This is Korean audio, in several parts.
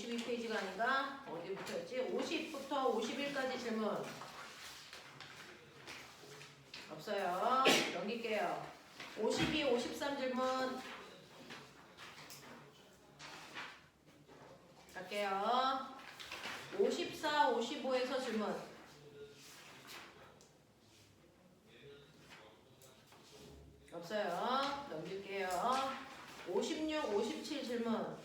52페이지가 아닌가? 어디부터였지? 50부터 51까지 질문. 없어요. 넘길게요. 52, 53 질문. 갈게요. 54, 55에서 질문. 없어요. 넘길게요. 56, 57 질문.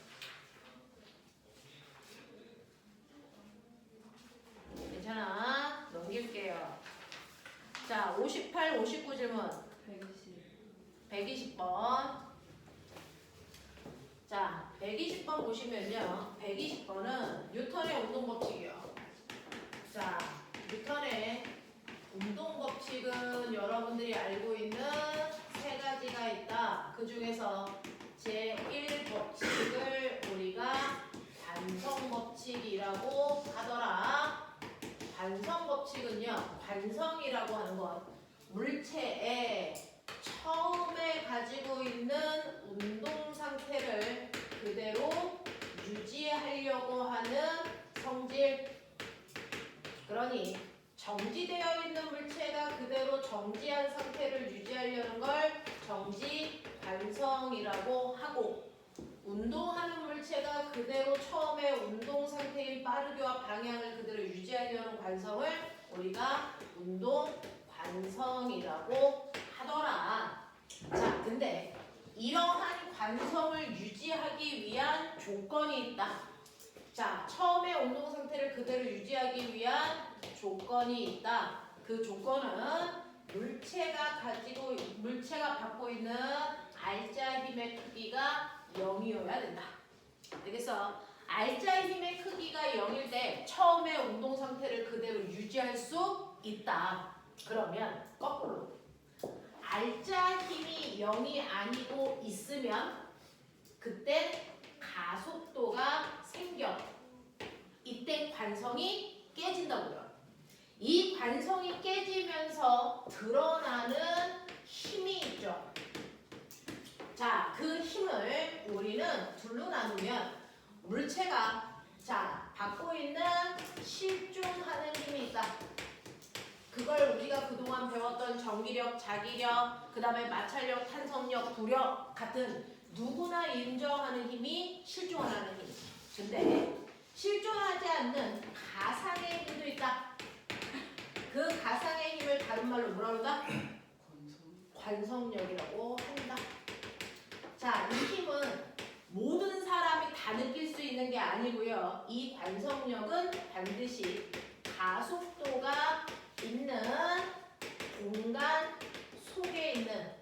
괜찮아. 넘길게요. 자, 58, 59 질문. 120번. 자, 120번 보시면요. 120번은 뉴턴의 운동법칙이요. 자, 뉴턴의 운동법칙은 여러분들이 알고 있는 세 가지가 있다. 그 중에서 제1법칙을 우리가 관성법칙이라고 하더라. 관성법칙은요. 관성이라고 하는 건 물체에 처음에 가지고 있는 운동 상태를 그대로 유지하려고 하는 성질. 그러니 정지되어 있는 물체가 그대로 정지한 상태를 유지하려는 걸 정지 관성이라고 하고, 운동하는 물체가 그대로 처음에 운동 상태인 빠르기와 방향을 그대로 유지하려는 관성을 우리가 운동 관성이라고 하더라. 자, 근데 이러한 관성을 유지하기 위한 조건이 있다. 자, 처음에 운동 상태를 그대로 유지하기 위한 조건이 있다. 그 조건은 물체가 받고 있는 알자 힘의 크기가 0이어야 된다. 알겠어? 알자 힘의 크기가 0일 때 처음에 운동 상태를 그대로 유지할 수 있다. 그러면 거꾸로 알자 힘이 0이 아니고 있으면 그때 가속도가 생겨. 이때 관성이 깨진다고요. 이 관성이 깨지면서 드러나는 힘이 있죠. 자, 그 힘을 우리는 둘로 나누면 물체가 받고 있는 실종하는 힘이 있다. 그걸 우리가 그동안 배웠던 전기력, 자기력, 그 다음에 마찰력, 탄성력, 부력 같은 누구나 인정하는 힘이 실존하는 힘. 근데 실존하지 않는 가상의 힘도 있다. 그 가상의 힘을 다른 말로 뭐라 그런다? 관성력이라고 한다. 자, 이 힘은 모든 사람이 다 느낄 수 있는 게 아니고요. 이 관성력은 반드시 가속도가 있는 공간 속에 있는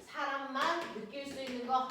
사람만 느낄 수 있는 거.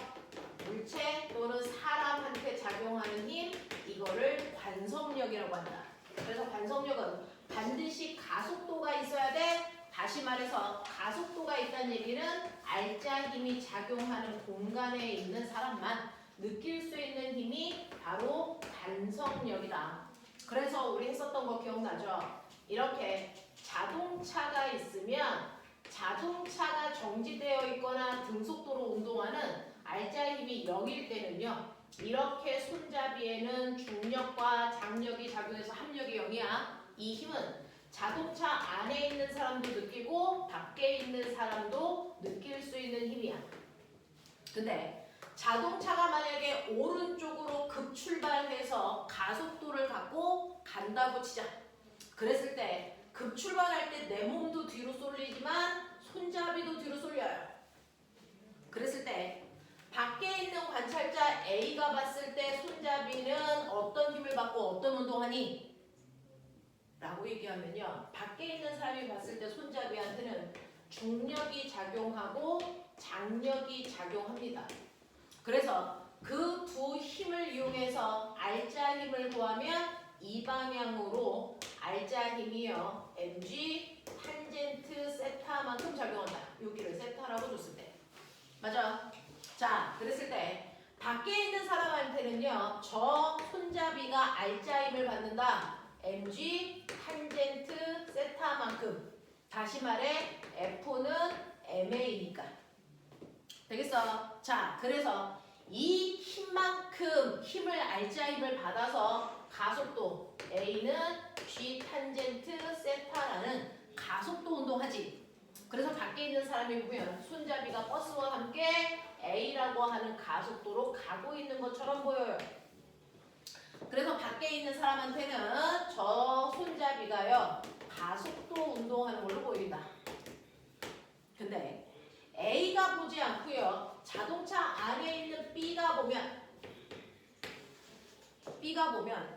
물체 또는 사람한테 작용하는 힘, 이거를 관성력이라고 한다. 그래서 관성력은 반드시 가속도가 있어야 돼. 다시 말해서 가속도가 있다는 얘기는 알자 힘이 작용하는 공간에 있는 사람만 느낄 수 있는 힘이 바로 관성력이다. 그래서 우리 했었던 거 기억나죠? 이렇게 자동차가 있으면 자동차가 정지되어 있거나 등속도로 운동하는 알자 힘이 0일 때는요. 이렇게 손잡이에는 중력과 장력이 작용해서 합력이 0이야. 이 힘은 자동차 안에 있는 사람도 느끼고 밖에 있는 사람도 느낄 수 있는 힘이야. 근데 자동차가 만약에 오른쪽으로 급출발해서 가속도를 갖고 간다고 치자. 그랬을 때 급출발할 때 내 몸도 뒤로 쏠리지만 손잡이도 뒤로 쏠려요. 그랬을 때 밖에 있는 관찰자 A가 봤을 때 손잡이는 어떤 힘을 받고 어떤 운동하니? 라고 얘기하면요. 밖에 있는 사람이 봤을 때 손잡이한테는 중력이 작용하고 장력이 작용합니다. 그래서 그 두 힘을 이용해서 알자 힘을 구하면 이 방향으로 알자 힘이요. mg 탄젠트 세타만큼 작용한다. 여기를 세타라고 줬을 때. 맞아. 자, 그랬을 때 밖에 있는 사람한테는요. 저 손잡이가 알자 힘을 받는다. mg 탄젠트 세타만큼. 다시 말해 F는 ma니까. 되겠어? 자, 그래서 이 힘만큼 힘을 알자 힘을 받아서 가속도 A는 G 탄젠트 세타라는 가속도 운동하지. 그래서 밖에 있는 사람이 보면 손잡이가 버스와 함께 A라고 하는 가속도로 가고 있는 것처럼 보여요. 그래서 밖에 있는 사람한테는 저 손잡이가요 가속도 운동하는 걸로 보인다. 근데 A가 보지 않고요 자동차 안에 있는 B가 보면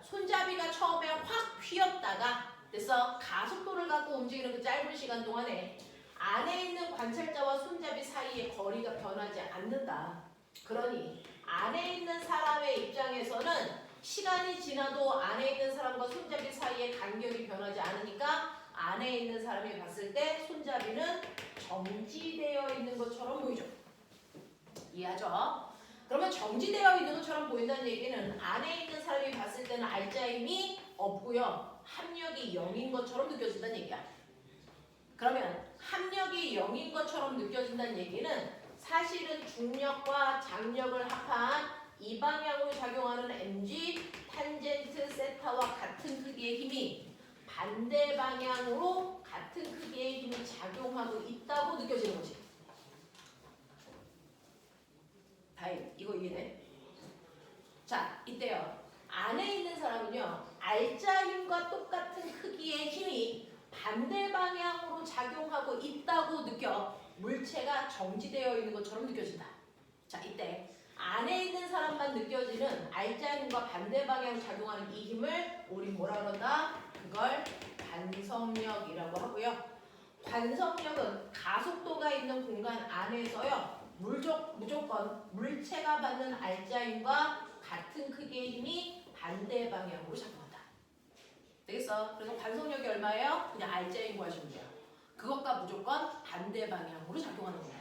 손잡이가 처음에 확 휘었다가 그래서 가속도를 갖고 움직이는 그 짧은 시간 동안에 안에 있는 관찰자와 손잡이 사이의 거리가 변하지 않는다. 그러니 안에 있는 사람의 입장에서는 시간이 지나도 안에 있는 사람과 손잡이 사이의 간격이 변하지 않으니까 안에 있는 사람이 봤을 때 손잡이는 정지되어 있는 것처럼 보이죠. 이해하죠? 그러면 정지되어 있는 것처럼 보인다는 얘기는 안에 있는 사람이 봤을 때는 알자 힘이 없고요. 합력이 0인 것처럼 느껴진다는 얘기야. 그러면 합력이 0인 것처럼 느껴진다는 얘기는 사실은 중력과 장력을 합한 이 방향으로 작용하는 mg 탄젠트 세타와 같은 크기의 힘이 반대 방향으로 같은 크기의 힘이 작용하고 있다고 느껴지는 거지. 다행, 이거 이해돼? 자, 이때요. 안에 있는 사람은요. 알자 힘과 똑같은 크기의 힘이 반대 방향으로 작용하고 있다고 느껴 물체가 정지되어 있는 것처럼 느껴진다. 자, 이때 안에 있는 사람만 느껴지는 알자 힘과 반대 방향으로 작용하는 이 힘을 우리 뭐라 그런다? 그걸 관성력이라고 하고요. 관성력은 가속도가 있는 공간 안에서요. 무조건 물체가 받는 알자 힘과 같은 크기의 힘이 반대 방향으로 작용한다. 되겠어? 그래서 관성력이 얼마예요? 그냥 알자 힘 구하시면 돼요. 그것과 무조건 반대 방향으로 작용하는 겁니다.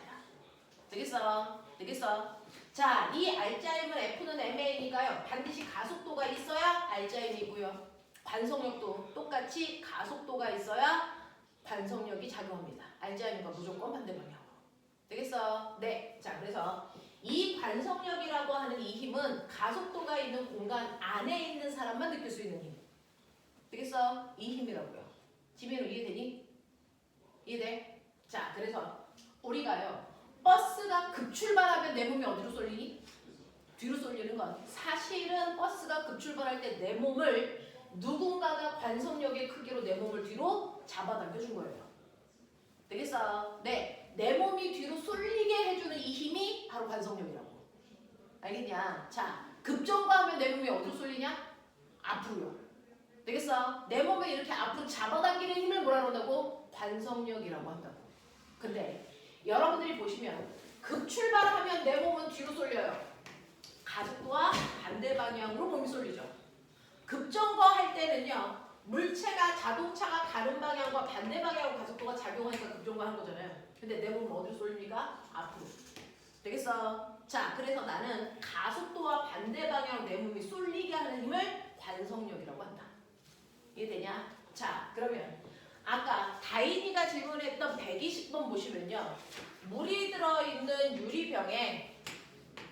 되겠어? 되겠어? 자, 이 알자 힘은 F는 ma니까요. 반드시 가속도가 있어야 알자 힘이고요. 관성력도 똑같이 가속도가 있어야 관성력이 작용합니다. 알자 힘과 무조건 반대 방향으로. 되겠어? 네. 자, 그래서 이 관성력이라고 하는 이 힘은 가속도가 있는 공간 안에 있는 사람만 느낄 수 있는 힘. 되겠어? 이 힘이라고요. 지민우 이해되니? 이해돼? 자, 그래서 우리가요. 버스가 급출발하면 내 몸이 어디로 쏠리니? 뒤로 쏠리는 건 사실은 버스가 급출발할 때 내 몸을 누군가가 관성력의 크기로 내 몸을 뒤로 잡아당겨준 거예요. 되겠어? 네. 내 몸이 뒤로 쏠리게 해주는 이 힘이 바로 관성력이라고. 알겠냐? 자, 급정거하면 내 몸이 어디로 쏠리냐? 앞으로요. 되겠어? 내 몸을 이렇게 앞으로 잡아당기는 힘을 뭐라 그런다고? 관성력이라고 한다고. 근데 여러분들이 보시면 급출발하면 내 몸은 뒤로 쏠려요. 가속도와 반대 방향으로 몸이 쏠리죠. 급정거할 때는요. 물체가 자동차가 가는 방향과 반대 방향으로 가속도가 작용하니까 급정거하는 거잖아요. 근데 내 몸은 어디로 쏠립니까? 앞으로. 되겠어? 자, 그래서 나는 가속도와 반대 방향으로 내 몸이 쏠리게 하는 힘을 관성력이라고 한다. 이해되냐? 자, 그러면 아까 다인이가 질문했던 120번 보시면요. 물이 들어있는 유리병에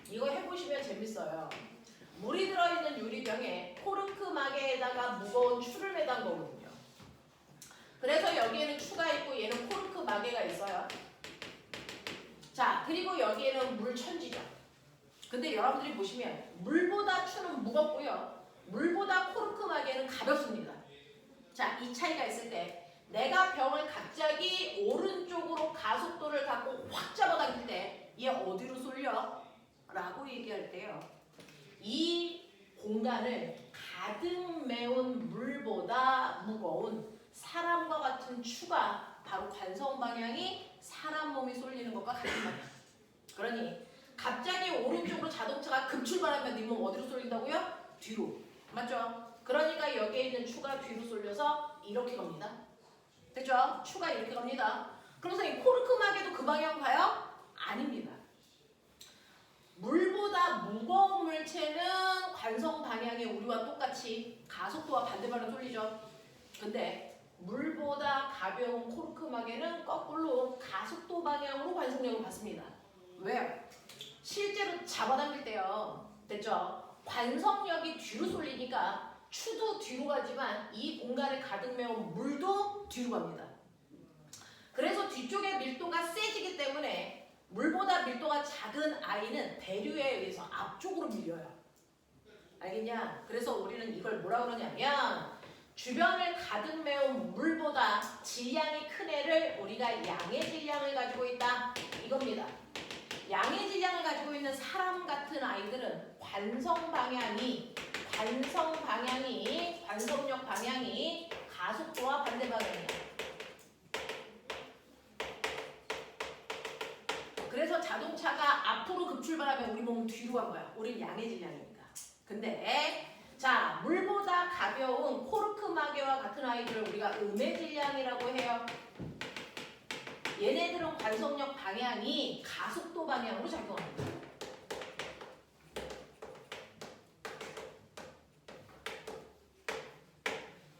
이거 해보시면 재밌어요. 물이 들어있는 유리병에 코르크 마개에다가 무거운 추를 매단 거거든요. 그래서 여기에는 추가 있고 얘는 코르크 마개가 있어요. 자, 그리고 여기에는 물 천지죠. 근데 여러분들이 보시면 물보다 추는 무겁고요. 물보다 코르크 마개는 가볍습니다. 자, 이 차이가 있을 때 내가 병을 갑자기 오른쪽으로 가속도를 갖고 확 잡아당길 때 얘 어디로 쏠려? 라고 얘기할 때요. 이 공간을 가득 메운 물보다 무거운 사람과 같은 추가 바로 관성 방향이 사람 몸이 쏠리는 것과 같은 방향. 그러니 갑자기 오른쪽으로 자동차가 급출발하면 네 몸 어디로 쏠린다고요? 뒤로. 맞죠? 그러니까 여기에 있는 추가 뒤로 쏠려서 이렇게 갑니다. 됐죠? 추가 이렇게 갑니다. 그래서 이 코르크 마개도 그 방향 가요? 아닙니다. 물보다 무거운 물체는 관성 방향이 우리와 똑같이 가속도와 반대 방향으로 쏠리죠. 근데 물보다 가벼운 코르크 마개는 거꾸로 가속도 방향으로 관성력을 받습니다. 왜요? 실제로 잡아당길 때요. 됐죠? 관성력이 뒤로 쏠리니까 추도 뒤로 가지만 이 공간에 가득 메운 물도 뒤로 갑니다. 그래서 뒤쪽의 밀도가 세지기 때문에 물보다 밀도가 작은 아이는 대류에 의해서 앞쪽으로 밀려요. 알겠냐? 그래서 우리는 이걸 뭐라 그러냐면 주변을 가득 메운 물보다 질량이 큰 애를 우리가 양의 질량을 가지고 있다. 이겁니다. 양의 질량을 가지고 있는 사람 같은 아이들은 관성력 방향이 가속도와 반대 방향이야. 그래서 자동차가 앞으로 급출발하면 우리 몸은 뒤로 간 거야. 우린 양의 질량이니까. 근데 자, 물보다 가벼운 코르크 마개와 같은 아이들을 우리가 음의 질량이라고 해요. 얘네들은 관성력 방향이 가속도 방향으로 작용합니다.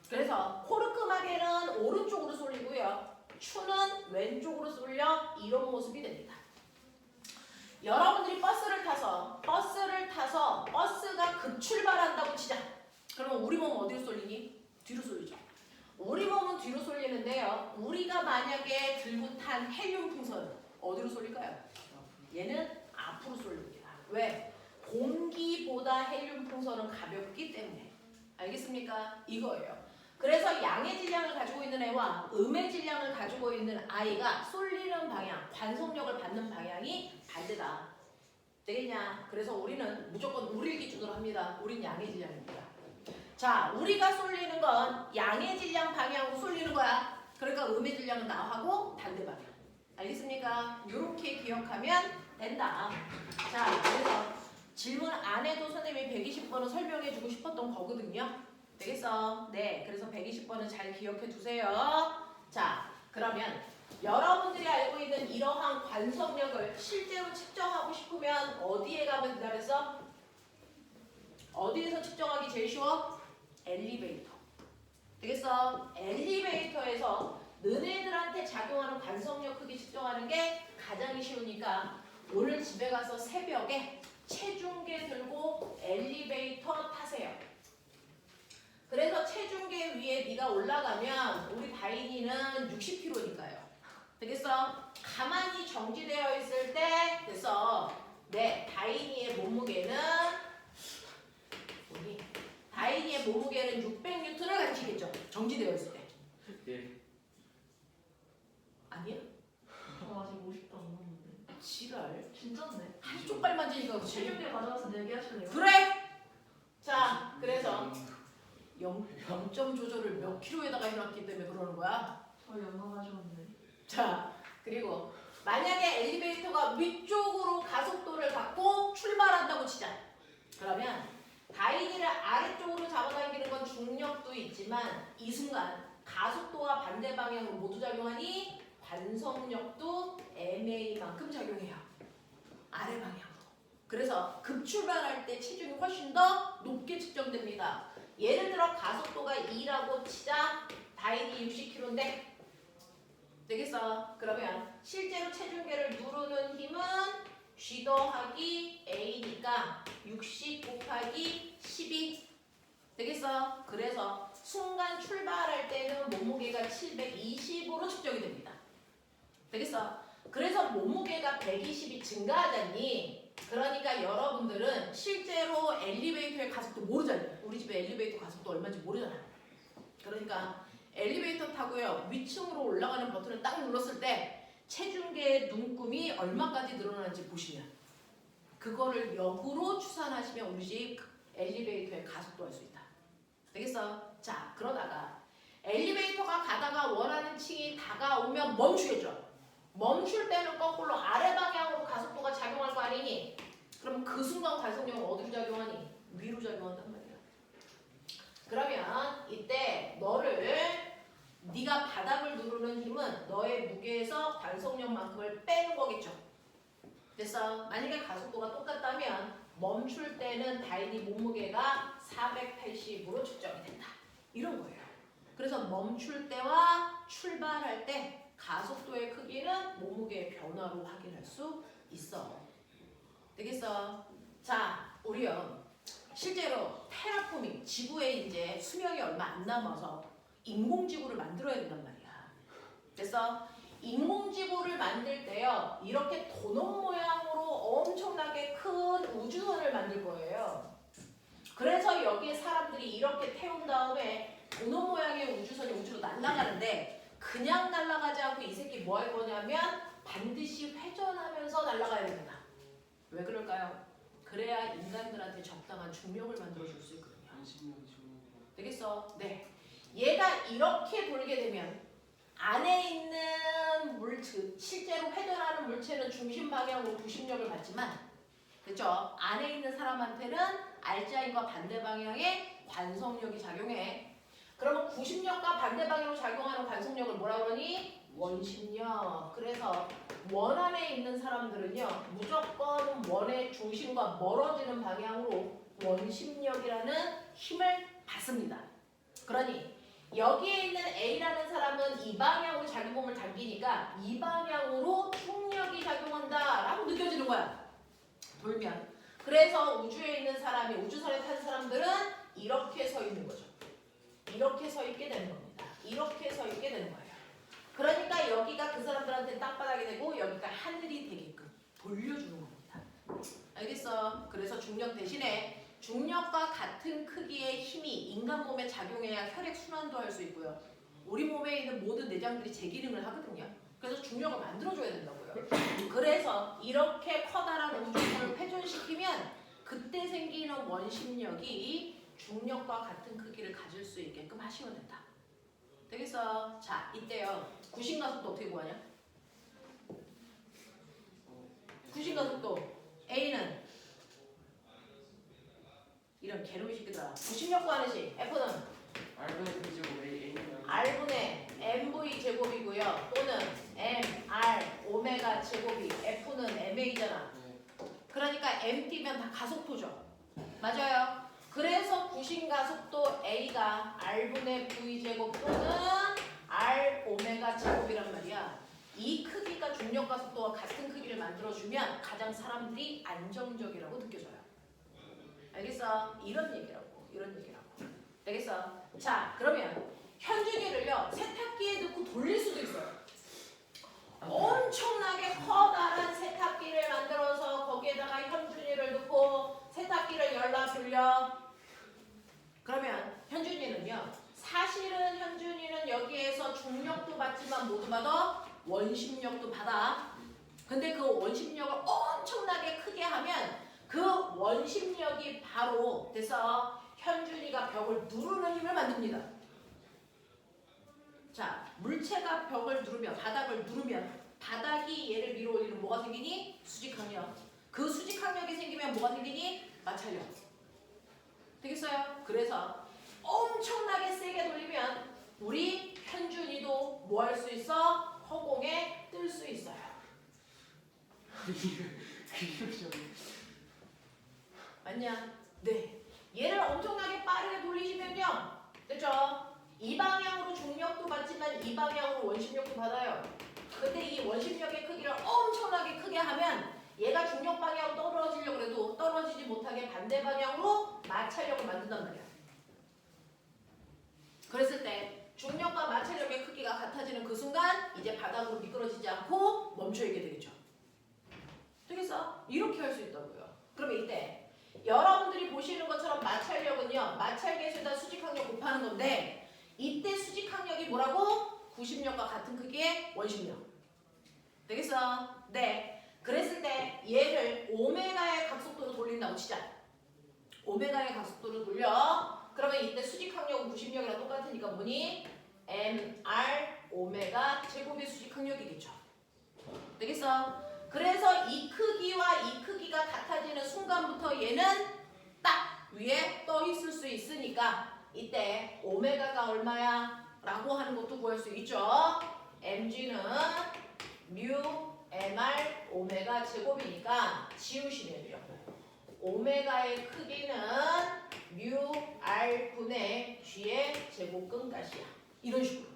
그래서 코르크 마개는 오른쪽으로 쏠리고요. 추는 왼쪽으로 쏠려 이런 모습이 됩니다. 여러분들이 버스를 타서 버스가 급출발한다고 치자. 그러면 우리 몸은 어디로 쏠리니? 뒤로 쏠리죠. 우리 몸은 뒤로 쏠리는데요. 우리가 만약에 들고 탄 헬륨 풍선 어디로 쏠릴까요? 얘는 앞으로 쏠립니다. 왜? 공기보다 헬륨 풍선은 가볍기 때문에. 알겠습니까? 이거예요. 그래서 양의 질량을 가지고 있는 애와 음의 질량을 가지고 있는 아이가 쏠리는 방향, 관성력을 받는 방향이 반대다. 되겠냐? 그래서 우리는 무조건 우리를 기준으로 합니다. 우린 양의 질량입니다. 자, 우리가 쏠리는 건 양의 질량 방향으로 쏠리는 거야. 그러니까 음의 질량은 나하고 반대 방향. 알겠습니까? 이렇게 기억하면 된다. 자, 그래서 질문 안 해도 선생님이 120번은 설명해주고 싶었던 거거든요. 되겠어? 네, 그래서 120번은 잘 기억해 두세요. 자, 그러면 여러분들이 알고 있는 이러한 관성력을 실제로 측정하고 싶으면 어디에 가면 된다 그랬어? 어디에서 측정하기 제일 쉬워? 엘리베이터. 되겠어? 엘리베이터에서 너네들한테 작용하는 관성력 크기 측정하는 게 가장 쉬우니까 오늘 집에 가서 새벽에 체중계 들고 엘리베이터 타세요. 그래서 체중계 위에 네가 올라가면 우리 다인이는 60kg니까요. 되겠어? 가만히 정지되어 있을 때 됐어. 네, 다인이의 몸무게는 600N을 가지겠죠. 정지되어 있을 때. 예. 아니야? 저 아직 50도 안 넘었는데. 지랄. 진짠데? 한쪽 발 만지니까 그렇지. 체중계 가져가서 내기하실래요? 그래. 자, 그래서 0점 조절을 몇 킬로에다가 해놨기 때문에 그러는 거야. 저희 엄마 가져왔는데. 자, 그리고 만약에 엘리베이터가 위쪽으로 가속도를 갖고 출발한다고 치자. 그러면 다인이를 아래쪽으로 잡아당기는 건 중력도 있지만 이 순간 가속도와 반대 방향으로 모두 작용하니 관성력도 MA만큼 작용해요. 아래 방향으로. 그래서 급출발할 때 체중이 훨씬 더 높게 측정됩니다. 예를 들어 가속도가 2라고 치자. 다인이 60kg인데 되겠어? 그러면 실제로 체중계를 누르는 힘은 G 더하기 A니까 60 곱하기 12 되겠어? 그래서 순간 출발할 때는 몸무게가 720으로 측정이 됩니다. 되겠어? 그래서 몸무게가 120이 증가하잖니? 그러니까 여러분들은 실제로 엘리베이터의 가속도 모르잖아요. 우리 집에 엘리베이터 가속도 얼마인지 모르잖아. 그러니까 엘리베이터 타고요. 위층으로 올라가는 버튼을 딱 눌렀을 때 체중계의 눈금이 얼마까지 늘어나는지 보시면 그거를 역으로 추산하시면 우리 집 엘리베이터의 가속도 할 수 있다. 되겠어? 자, 그러다가 엘리베이터가 가다가 원하는 층이 다가오면 멈추겠죠. 멈출 때는 거꾸로 아래 방향으로 가속도가 작용할 거 아니니? 그럼 그 순간 관성력은 어디로 작용하니? 위로 작용한단 말이야. 그러면 이때 네가 바닥을 누르는 힘은 너의 무게에서 관성력만큼을 빼는 거겠죠. 됐어? 만약에 가속도가 똑같다면 멈출 때는 다인이 몸무게가 480으로 측정이 된다. 이런 거예요. 그래서 멈출 때와 출발할 때 가속도의 크기는 몸무게의 변화로 확인할 수 있어. 되겠어? 자, 우리요. 실제로 테라포밍, 지구에 이제 수명이 얼마 안 남아서 인공지구를 만들어야 된단 말이야. 그래서 인공지구를 만들 때요. 이렇게 도넛 모양으로 엄청나게 큰 우주선을 만들 거예요. 그래서 여기에 사람들이 이렇게 태운 다음에 도넛 모양의 우주선이 우주로 날아가는데 그냥 날아가지 않고 이 새끼 뭐 할 거냐면 반드시 회전하면서 날아가야 됩니다. 왜 그럴까요? 그래야 인간들한테 적당한 중력을 만들어줄 수 있거든요. 되겠어? 네. 얘가 이렇게 돌게 되면 안에 있는 물체, 실제로 회전하는 물체는 중심 방향으로 구심력을 받지만, 그렇죠? 안에 있는 사람한테는 알짜인과 반대 방향의 관성력이 작용해. 그러면 구심력과 반대 방향으로 작용하는 관성력을 뭐라 그러니? 원심력. 그래서 원 안에 있는 사람들은요, 무조건 원의 중심과 멀어지는 방향으로 원심력이라는 힘을 받습니다. 그러니 여기에 있는 A라는 사람은 이 방향으로 자기 몸을 당기니까 이 방향으로 충력이 작용한다라고 느껴지는 거야. 돌면. 그래서 우주에 있는 사람이, 우주선에 탄 사람들은 이렇게 서 있는 거죠. 이렇게 서 있게 되는 겁니다. 이렇게 서 있게 되는 거예요. 그러니까 여기가 그 사람들한테 땅바닥이 되고 여기가 하늘이 되게끔 돌려주는 겁니다. 알겠어? 그래서 중력 대신에 중력과 같은 크기의 힘이 인간 몸에 작용해야 혈액 순환도 할 수 있고요. 우리 몸에 있는 모든 내장들이 재기능을 하거든요. 그래서 중력을 만들어줘야 된다고요. 그래서 이렇게 커다란 우주선을 회전시키면 그때 생기는 원심력이 중력과 같은 크기를 가질 수 있게끔 하시면 된다. 되겠어? 자, 이때요. 구심가속도 어떻게 구하냐? 구심가속도 A는 이런 개놈의 새끼들아. 구심력 구하는 식 F는 R분의 mv 제곱이고요. 또는 mr 오메가 제곱이 F는 ma잖아. 그러니까 m 뛰면 다 가속도죠. 맞아요. 그래서 구심가속도 A가 R분의 v 제곱 또는 R 오메가 제곱이란 말이야. 이 크기가 중력가속도와 같은 크기를 만들어주면 가장 사람들이 안정적이라고 느껴져요. 알겠어? 이런 얘기라고. 이런 얘기라고. 되겠어? 자, 그러면 현준이를요 세탁기에 넣고 돌릴 수도 있어요. 엄청나게 커다란 세탁기를 만들어서 거기에다가 현준이를 넣고 세탁기를 열라 돌려. 그러면 현준이는요, 사실은 현준이는 여기에서 중력도 받지만 모두 받아 원심력도 받아. 근데 그 원심력을 엄청나게 크게 하면 그 원심력이 바로 돼서 현준이가 벽을 누르는 힘을 만듭니다. 자, 물체가 벽을 누르면, 바닥을 누르면 바닥이 얘를 밀어 올리는 뭐가 생기니? 수직항력. 그 수직항력이 생기면 뭐가 생기니? 마찰력. 되겠어요? 그래서 엄청나게 세게 돌리면 우리 현준이도 뭐 할 수 있어? 허공에 뜰 수 있어요. 맞냐? 네. 얘를 엄청나게 빠르게 돌리시면요. 됐죠? 이 방향으로 중력도 받지만 이 방향으로 원심력도 받아요. 근데 이 원심력의 크기를 엄청나게 크게 하면 얘가 중력 방향으로 떨어지려고 해도 떨어지지 못하게 반대 방향으로 마찰력을 만든단 말이야. 그랬을 때 중력과 마찰력의 크기가 같아지는 그 순간 이제 바닥으로 미끄러지지 않고 멈춰있게 되겠죠. 되겠어? 이렇게 할 수 있다고요. 그러면 이때 여러분들이 보시는 것처럼 마찰력은요, 마찰계수에다 수직항력 곱하는 건데 이때 수직항력이 뭐라고? 구심력과 같은 크기의 원심력. 되겠어? 네. 그랬을 때 얘를 오메가의 각속도로 돌린다고 치자. 오메가의 각속도로 돌려. 그러면 이때 수직항력은 구심력이랑 똑같으니까 뭐니? mr 오메가 제곱의 수직항력이겠죠. 되겠어? 그래서 이 크기와 이 크기가 같아지는 순간부터 얘는 딱 위에 떠 있을 수 있으니까 이때 오메가가 얼마야? 라고 하는 것도 구할 수 있죠. mg는 뮤 mr 오메가 제곱이니까 지우시면 돼요. 오메가의 크기는 뮤 r분의 g의 제곱근가시야. 이런 식으로.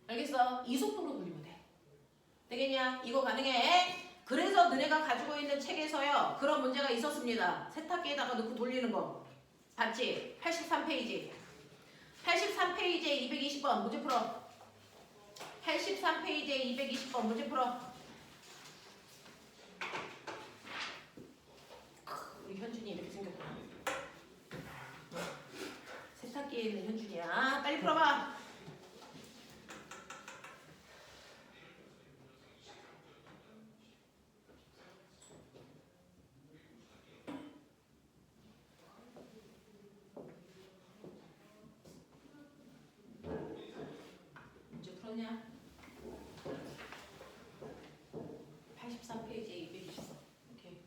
알겠어? 이 속도로 돌리면 돼. 되겠냐? 이거 가능해? 그래서 너네가 가지고 있는 책에서요, 아시죠? 그런 문제가 있었습니다. 세탁기에다가 넣고 돌리는 거. 봤지? 83페이지. 83페이지에 220번 문제 풀어. 83페이지에 220번 문제 풀어. 우리 현준이 이렇게 생겼구나. 세탁기에 있는 현준이야. 빨리 풀어봐. 문제 풀었냐? 83페이지에 220번. 오케이.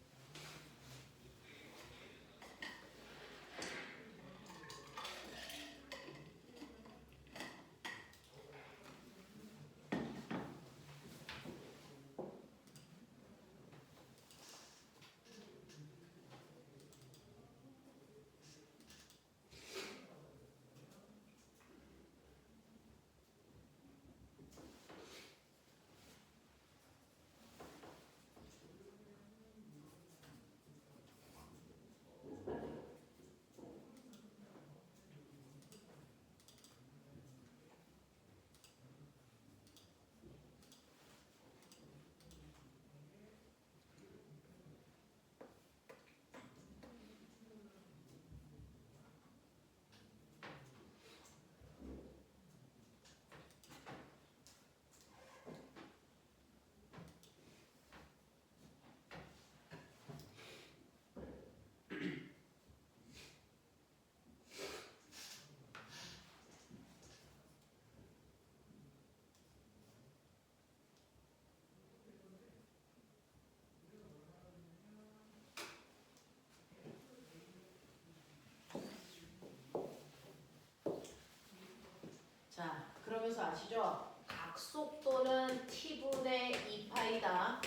자, 그러면서 아시죠? 각속도는 t분의 2파이다.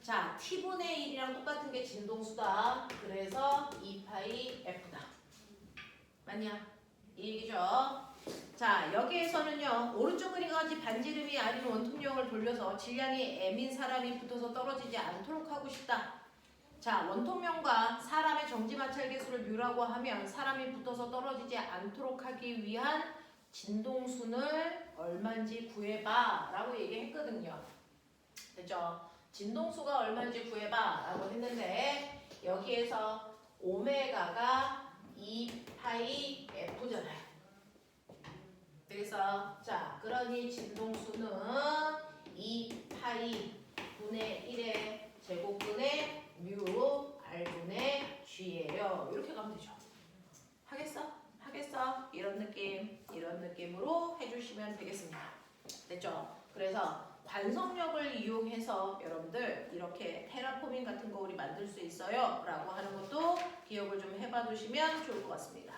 자, t분의 1이랑 똑같은 게 진동수다. 그래서 2파이 f다. 맞냐? 이 얘기죠? 자, 여기에서는요. 오른쪽 그림과 같이 반지름이 아닌 원통형을 돌려서 질량이 m인 사람이 붙어서 떨어지지 않도록 하고 싶다. 자, 원통형과 사람의 정지마찰계수를 뮤라고 하면 사람이 붙어서 떨어지지 않도록 하기 위한 진동수는 얼마인지 구해봐 라고 얘기했거든요. 됐죠? 진동수가 얼마인지 구해봐 라고 했는데 여기에서 오메가가 2파이 f잖아요. 그래서 자, 그러니 진동수는 2파이 분의 1의 제곱분의 뮤 r분의 g예요. 이렇게 가면 되죠. 하겠어? 하겠어? 이런 느낌으로 해주시면 되겠습니다. 됐죠? 그래서 관성력을 이용해서 여러분들 이렇게 테라포밍 같은 거 우리 만들 수 있어요 라고 하는 것도 기억을 좀 해봐 두시면 좋을 것 같습니다.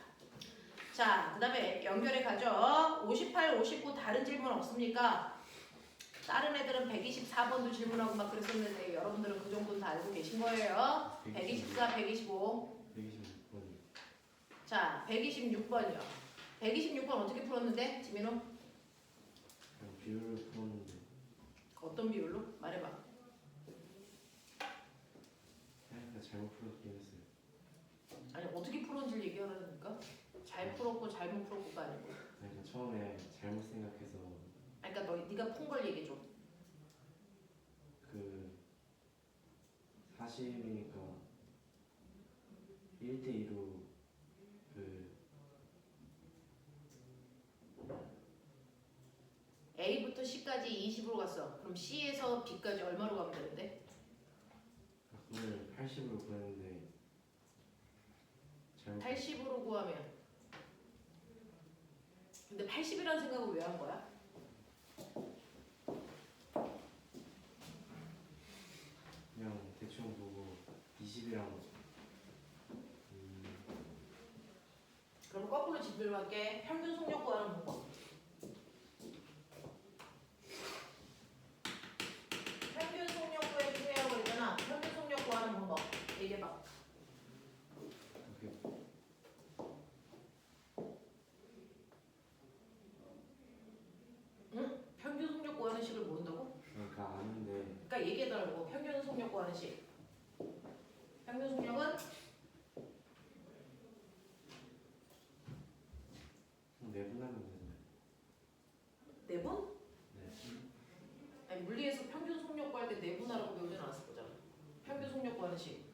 자, 그 다음에 연결해 가죠. 58, 59 다른 질문 없습니까? 다른 애들은 124번도 질문하고 막 그랬었는데 여러분들은 그 정도는 다 알고 계신 거예요. 124, 125. 126번. 자, 126번이요. 126번 어떻게 풀었는데? 지민호? 비율을 풀었는데 어떤 비율로? 말해봐. 생각보다 잘못 풀었긴 했어요. 아니, 어떻게 풀었는지 얘기하라니까? 잘 풀었고 잘못 풀었고가 아니고. 그러니까 처음에 잘못 생각해서 아니, 그러니까 네가 푼 걸 얘기해줘. 그 40이니까 1대2로 그 A부터 C까지 20으로 갔어. 그럼 C에서 B까지 얼마로 가면 되는데? 그걸 80으로 구했는데 잘못 80으로 구하면. 근데 80이라는 생각을 왜 한 거야? 그냥 대충 보고 20이랑 그럼 거꾸로 집을 갈게. 평균 속력 구하는 방법. 평균 속력 구해주세요. 그러잖아. 평균 속력 구하는 방법. 얘기해봐. 그렇게 응? 평균 속력 구하는 식을 모른다고? 그러니까 아는데 그러니까 얘기해달라고. 평균 속력 구하는 식. 평균 속력은 내분하면 되나요? 내분? 네. 아니 물리에서 평균 속력 구할 때 내분하라고 배우진 않았을 거잖아. 평균 속력 구하는 식.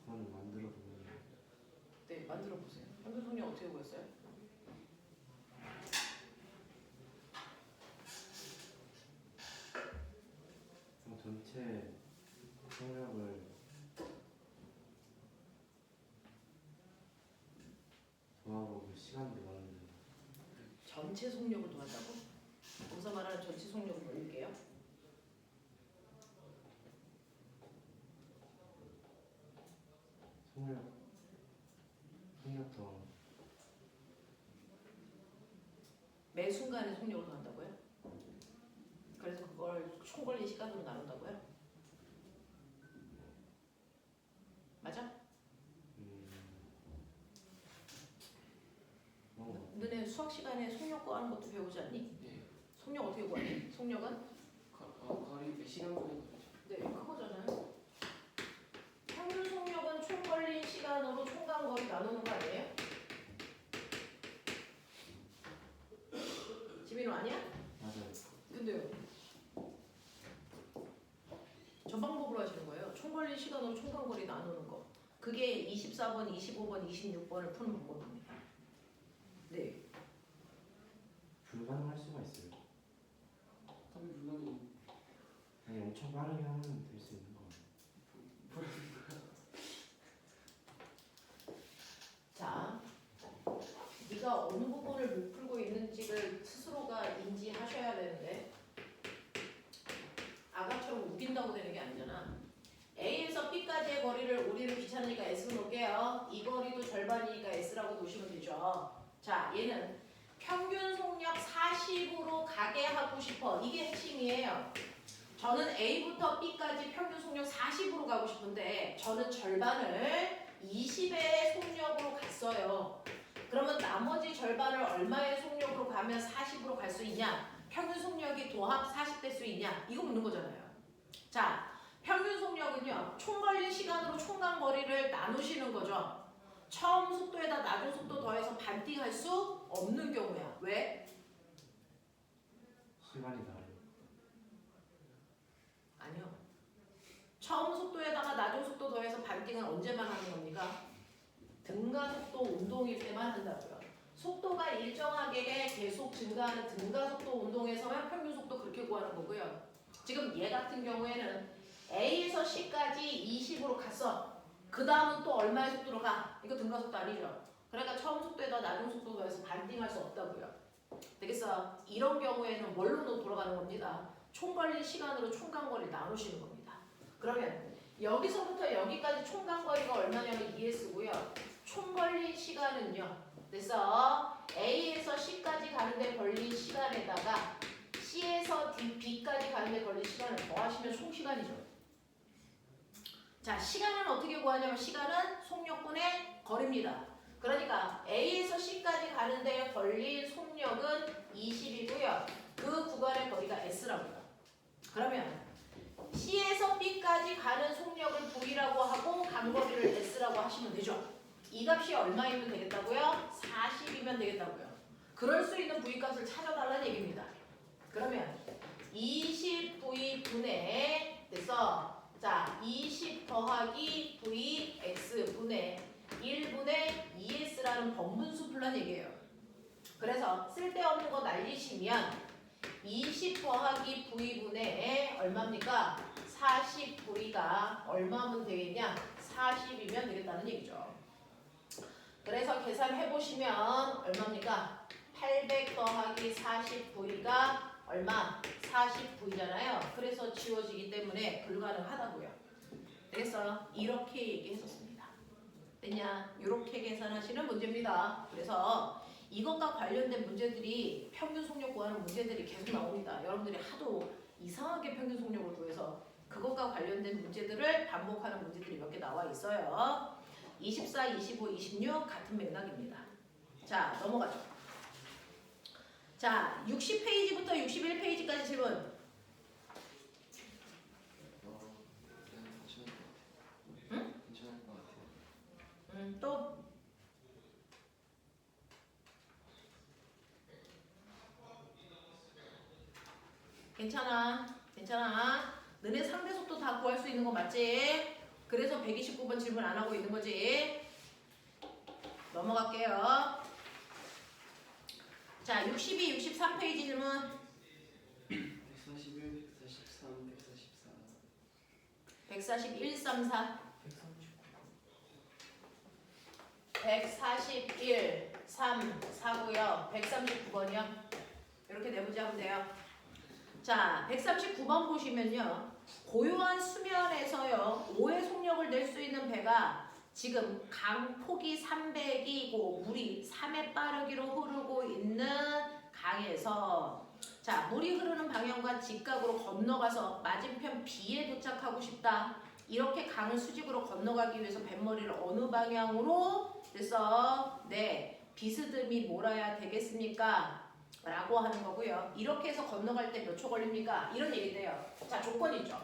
그건 만들어 보면 네, 만들어 보세요. 평균 속력 어떻게 구했어요? 그럼 전체 속력을 더하고 그 시간도 나는데 전체 속력을 구한다고? 여기서 말하는 전체 속력을 볼게요. 속력 더 매 순간의 속력을 구한다고요? 그래서 그걸 총 걸린 시간으로 나눈다고요? 맞아? 너네 수학 시간에 속력 구하는 것도 배우지 않니? 네. 속력 어떻게 구하니? 속력은? 거리 시간 거리 네, 그거잖아요. 평균 속력은 총 걸린 시간으로 총간 거리 나누는 거 아니에요? 지민호 아니야? 맞아요. 근데요. 저 방법으로 하시는 거예요. 총 걸린 시간으로 총간 거리 나누는 거. 그게 24번, 25번, 26번을 푸는 방법입니다. 네. 불가능할 수가 있어요. 답이 불가능해. 아니 엄청 빠르게 하면 될 수 있는 거예요. 자, 네가 어느 부분을 못 풀고 있는지를 스스로가 인지하셔야 되는데 아까처럼 우긴다고 되는 게 아니잖아. A에서 B까지의 거리를 우리는 귀찮으니까 S로 놓을게요. 이 거리도 절반이니까 S라고 놓으시면 되죠. 자, 얘는 평균 속력 40으로 가게 하고 싶어. 이게 핵심이에요. 저는 A부터 B까지 평균 속력 40으로 가고 싶은데 저는 절반을 20의 속력으로 갔어요. 그러면 나머지 절반을 얼마의 속력으로 가면 40으로 갈 수 있냐? 평균 속력이 도합 40 될 수 있냐? 이거 묻는 거잖아요. 자, 평균 속력은요. 총 걸린 시간으로 총간 거리를 나누시는 거죠. 처음 속도에다 낮은 속도 더해서 반띵할 수 없는 경우야. 왜? 시간이 다르요. 아니요. 처음 속도에다가 낮은 속도 더해서 반띵은 언제만 하는 겁니까? 등가속도 운동일 때만 한다고요. 속도가 일정하게 계속 증가하는 등가속도 운동에서만 평균 속도 그렇게 구하는 거고요. 지금 얘 같은 경우에는 A에서 C까지 20으로 갔어. 그 다음은 또 얼마의 속도로 가? 이거 등가속도 아니죠. 그러니까 처음 속도에다 낮은 속도 더해서 반띵할 수 없다고요. 되겠어? 이런 경우에는 뭘로 돌아가는 겁니다. 총 걸린 시간으로 총간 거리를 나누시는 겁니다. 그러면 여기서부터 여기까지 총간 거리가 얼마냐면 2S고요. 총 걸린 시간은요. 그래서 A에서 C까지 가는데 걸린 시간에다가 C에서 B까지 가는데 걸린 시간을 더하시면 총 시간이죠. 자, 시간은 어떻게 구하냐면 시간은 속력분의 거리입니다. 그러니까 A에서 C까지 가는데 걸린 속력은 20이고요. 그 구간의 거리가 S라고요. 그러면 C에서 B까지 가는 속력을 V라고 하고 간거리를 S라고 하시면 되죠. 이 값이 얼마이면 되겠다고요? 40이면 되겠다고요. 그럴 수 있는 V값을 찾아달라는 얘기입니다. 그러면 20V분의 됐어. 자, 20 더하기 Vx분의 1분의 2S라는 번분수 풀란 얘기예요. 그래서 쓸데없는 거 날리시면 20 더하기 V분의 얼마입니까? 40V가 얼마면 되겠냐? 40이면 되겠다는 얘기죠. 그래서 계산해보시면 얼마입니까? 800 더하기 40V가 얼마? 40V잖아요. 그래서 지워지기 때문에 불가능하다고요. 그래서 이렇게 얘기했었습니다. 됐냐? 이렇게 계산하시는 문제입니다. 그래서 이것과 관련된 문제들이 평균 속력 구하는 문제들이 계속 나옵니다. 여러분들이 하도 이상하게 평균 속력을 구해서 그것과 관련된 문제들을 반복하는 문제들이 몇 개 나와 있어요. 24, 25, 26 같은 맥락입니다. 자, 넘어가죠. 자, 60페이지부터 61페이지까지 질문. 괜찮아. 괜찮아. 너네 상대 속도 다 구할 수 있는 거 맞지? 그래서 129번 질문 안 하고 있는 거지. 넘어갈게요. 자, 62, 63페이지 질문. 141, 143, 144. 141, 34. 141, 3, 4고요. 139번이요. 이렇게 내부자면 돼요. 자, 139번 보시면요. 고요한 수면에서요. 5의 속력을 낼 수 있는 배가 지금 강폭이 300이고 물이 3의 빠르기로 흐르고 있는 강에서 자, 물이 흐르는 방향과 직각으로 건너가서 맞은편 B에 도착하고 싶다. 이렇게 강을 수직으로 건너가기 위해서 뱃머리를 어느 방향으로 그래서 네, 비스듬히 몰아야 되겠습니까? 라고 하는 거고요. 이렇게 해서 건너갈 때 몇 초 걸립니까? 이런 얘기인데요. 자, 조건이죠.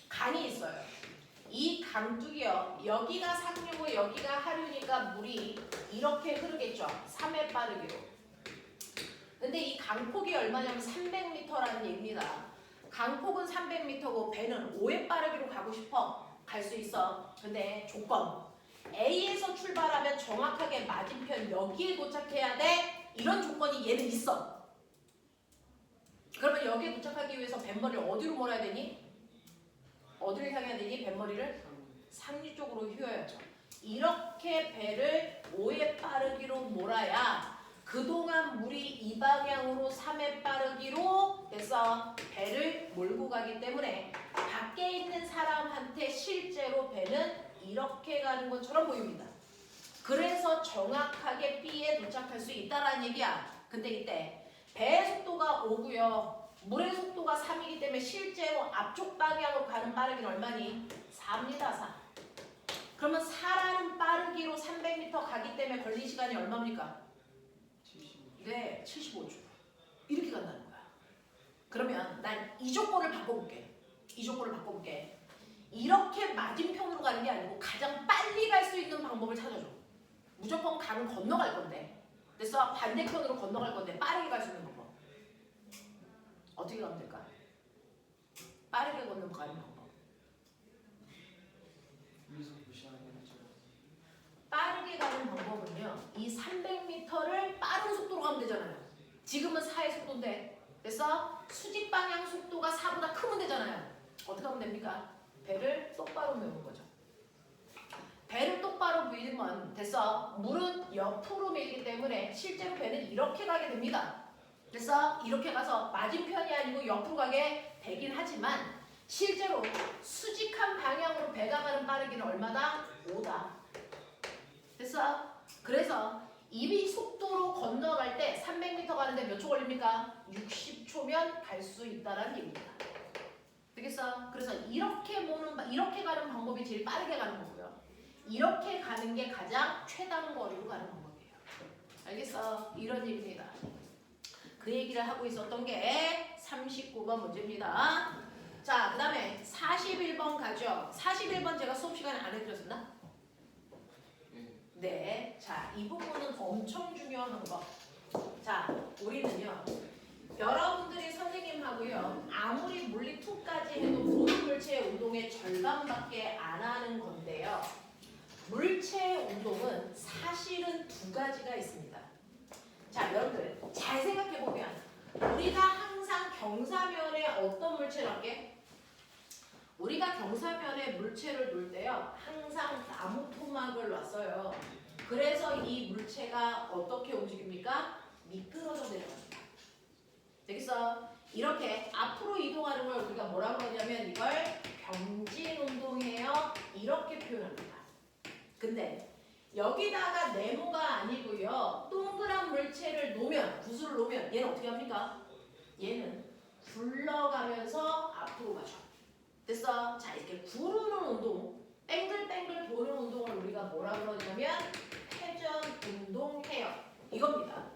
강이 있어요. 이 강둑이요. 여기가 상류고 여기가 하류니까 물이 이렇게 흐르겠죠. 3의 빠르기로. 근데 이 강폭이 얼마냐면 300m라는 얘기입니다. 강폭은 300m고 배는 5의 빠르기로 가고 싶어. 갈 수 있어. 근데 조건. A에서 출발하면 정확하게 맞은편 여기에 도착해야 돼. 이런 조건이 얘는 있어. 그러면 여기에 도착하기 위해서 뱃머리를 어디로 몰아야 되니? 어디를 향해야 되니? 뱃머리를 상류 쪽으로 휘어야죠. 이렇게 배를 5의 빠르기로 몰아야 그동안 물이 이 방향으로 3의 빠르기로 해서 배를 몰고 가기 때문에 밖에 있는 사람한테 실제로 배는 이렇게 가는 것처럼 보입니다. 그래서 정확하게 B에 도착할 수 있다라는 얘기야. 근데 이때 배의 속도가 5고요. 물의 속도가 3이기 때문에 실제로 앞쪽 방향으로 가는 빠르기는 얼마니? 4입니다. 4. 그러면 4라는 빠르기로 300m 가기 때문에 걸린 시간이 얼마입니까? 75. 네, 75초. 이렇게 간다는 거야. 그러면 난 이 조건을 바꿔볼게. 이 조건을 바꿔볼게. 이렇게 맞은편으로 가는 게 아니고 가장 빨리 갈 수 있는 방법을 찾아줘. 무조건 강을 건너갈 건데. 그래서 반대편으로 건너갈 건데 빠르게 갈 수 있는 방법. 어떻게 가면 될까? 빠르게 가는 방법. 위에서 무시하게 하죠. 빠르게 가는 방법은요. 이 300m를 빠른 속도로 가면 되잖아요. 지금은 4의 속도인데. 그래서 수직 방향 속도가 4보다 크면 되잖아요. 어떻게 하면 됩니까? 배를 똑바로 메우는 거죠. 배를 똑바로 밀면 됐어. 물은 옆으로 밀기 때문에 실제로 배는 이렇게 가게 됩니다. 그래서 이렇게 가서 맞은편이 아니고 옆으로 가게 되긴 하지만 실제로 수직한 방향으로 배가 가는 빠르기는 얼마다? 5다. 됐어? 그래서 이 속도로 건너갈 때 300m 가는데 몇 초 걸립니까? 60초면 갈 수 있다는 얘기입니다. 되겠어? 그래서 이렇게 가는 방법이 제일 빠르게 가는 거고요. 이렇게 가는 게 가장 최단 거리로 가는 방법이에요. 알겠어? 이런 얘기입니다. 그 얘기를 하고 있었던 게 39번 문제입니다. 자, 그 다음에 41번 가죠. 41번 제가 수업 시간에 안 해드렸었나? 네. 자, 이 부분은 엄청 중요한 거. 자, 우리는요. 여러분들이 선생님하고요. 아무리 물리 2까지 해도 모든 물체의 운동의 절반밖에 안 하는 건데요. 물체의 운동은 사실은 두 가지가 있습니다. 자, 여러분들 잘 생각해보면 우리가 항상 경사면에 어떤 물체를 할게? 우리가 경사면에 물체를 놓을 때요. 항상 나무 토막을 놨어요. 그래서 이 물체가 어떻게 움직입니까? 미끄러져 내려갑니다. 되겠어? 이렇게 앞으로 이동하는 걸 우리가 뭐라고 하냐면 이걸 병진운동이에요. 이렇게 표현합니다. 근데 여기다가 네모가 아니고요. 동그란 물체를 놓으면, 구슬을 놓으면 얘는 어떻게 합니까? 얘는 굴러가면서 앞으로 가죠. 됐어? 자, 이렇게 구르는 운동, 뱅글뱅글 도는 운동을 우리가 뭐라 그러냐면 회전 운동해요. 이겁니다.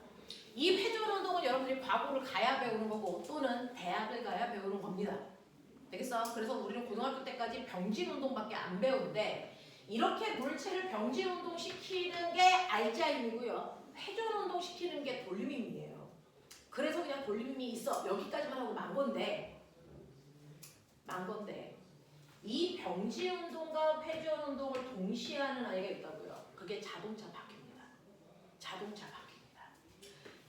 이 회전 운동은 여러분들이 과거를 가야 배우는 거고 또는 대학을 가야 배우는 겁니다. 되겠어? 그래서 우리는 고등학교 때까지 병진 운동밖에 안 배우는데 이렇게 물체를 병진 운동 시키는 게 알짜임이고요. 회전 운동 시키는 게 돌림힘이에요. 그래서 그냥 돌림힘이 있어. 여기까지만 하고 만 건데 난 건데 이 병지 운동과 회전 운동을 동시에 하는 아이가 있다고요. 그게 자동차 바퀴입니다. 자동차 바퀴입니다.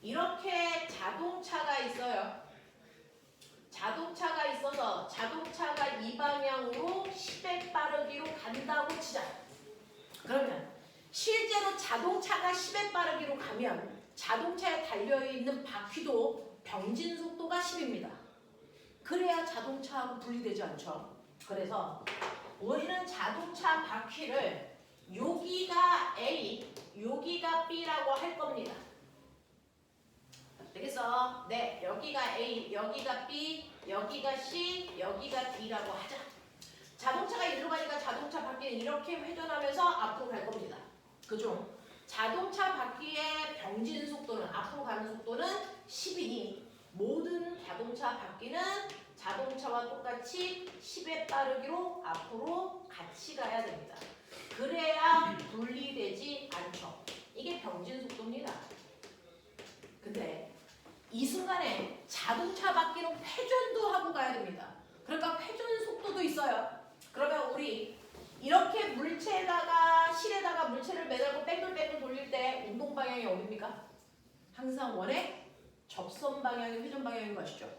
이렇게 자동차가 있어요. 자동차가 있어서 자동차가 이 방향으로 10에 빠르기로 간다고 치자. 그러면 실제로 자동차가 10에 빠르기로 가면 자동차에 달려있는 바퀴도 병진 속도가 10입니다. 그래야 자동차하고 분리되지 않죠. 그래서 우리는 자동차 바퀴를 여기가 A, 여기가 B라고 할 겁니다. 되겠어? 네, 여기가 A, 여기가 B, 여기가 C, 여기가 D라고 하자. 자동차가 이리로 가니까 자동차 바퀴는 이렇게 회전하면서 앞으로 갈 겁니다. 그죠? 자동차 바퀴의 병진 속도는, 앞으로 가는 속도는 10이니 모든 자동차 바퀴는 자동차와 똑같이 10에 빠르기로 앞으로 같이 가야 됩니다. 그래야 분리되지 않죠. 이게 병진 속도입니다. 근데 이 순간에 자동차 바퀴는 회전도 하고 가야 됩니다. 그러니까 회전 속도도 있어요. 그러면 우리 이렇게 물체에다가 실에다가 물체를 매달고 뺑글뺑글 돌릴 때 운동 방향이 어딥니까? 항상 원의 접선 방향이 회전 방향인 것이죠.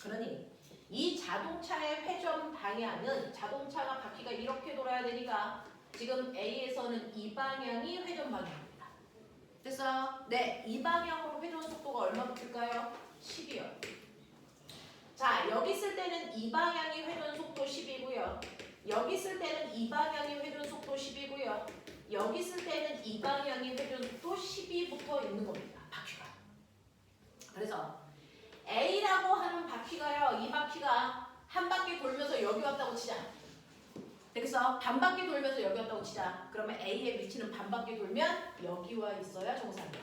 그러니 이 자동차의 회전 방향은 자동차가 바퀴가 이렇게 돌아야 되니까 지금 A에서는 이 방향이 회전 방향입니다. 됐어요? 네, 이 방향으로 회전 속도가 얼마 붙을까요? 10이요. 자, 여기 있을 때는 이 방향이 회전 속도 10이고요. 여기 있을 때는 이 방향이 회전 속도 10이고요. 여기 있을 때는 이 방향이 회전 속도 10이 붙어 있는 겁니다. 바퀴가. 그래서 A라고 하는 바퀴가요. 이 바퀴가 한 바퀴 돌면서 여기 왔다고 치자. 그래서 반 바퀴 돌면서 여기 왔다고 치자. 그러면 A의 위치는 반 바퀴 돌면 여기와 있어야 정상이야.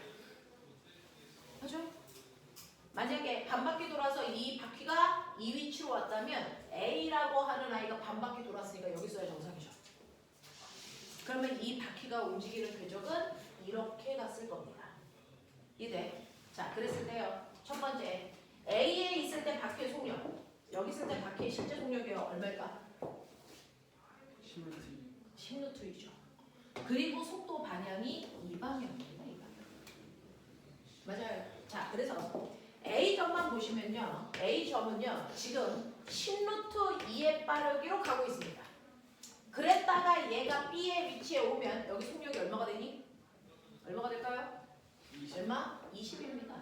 맞죠? 만약에 반 바퀴 돌아서 이 바퀴가 이 위치로 왔다면 A라고 하는 아이가 반 바퀴 돌았으니까 여기 있어야 정상이죠. 그러면 이 바퀴가 움직이는 궤적은 이렇게 갔을 겁니다. 이해돼? 자, 그랬을 때요. 첫 번째, A에 있을 때 바퀴의 속력, 여기 있을 때 바퀴의 실제 속력이 얼마일까? 10N이죠. 그리고 속도 방향이 이 방향입니다. 이 방향. 맞아요. 자, 그래서 A점만 보시면요. A점은요. 지금 10루트 2의 빠르기로 가고 있습니다. 그랬다가 얘가 B의 위치에 오면 여기 속력이 얼마가 되니? 얼마가 될까요? 얼마? 20입니다.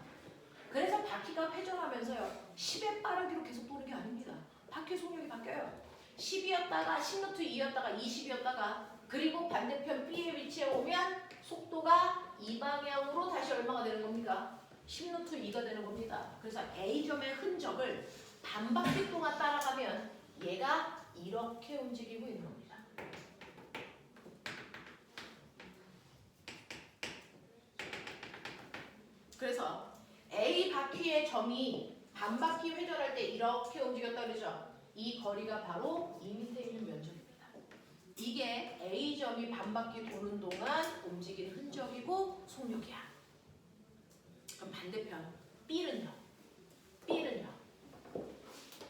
그래서 바퀴가 회전하면서요. 10의 빠르기로 계속 도는 게 아닙니다. 바퀴 속력이 바뀌어요. 10이었다가 10루트 2였다가 20이었다가 그리고 반대편 B의 위치에 오면 속도가 이 방향으로 다시 얼마가 되는 겁니까? 10루트 2가 되는 겁니다. 그래서 A점의 흔적을 반 바퀴 동안 따라가면 얘가 이렇게 움직이고 있는 겁니다. 그래서 A 바퀴의 점이 반 바퀴 회전할 때 이렇게 움직였다 그러죠. 이 거리가 바로 이 밑에 있는 면적입니다. 이게 A점이 반 바퀴 도는 동안 움직이는 흔적이고 속력이야. 그럼 반대편 B는요.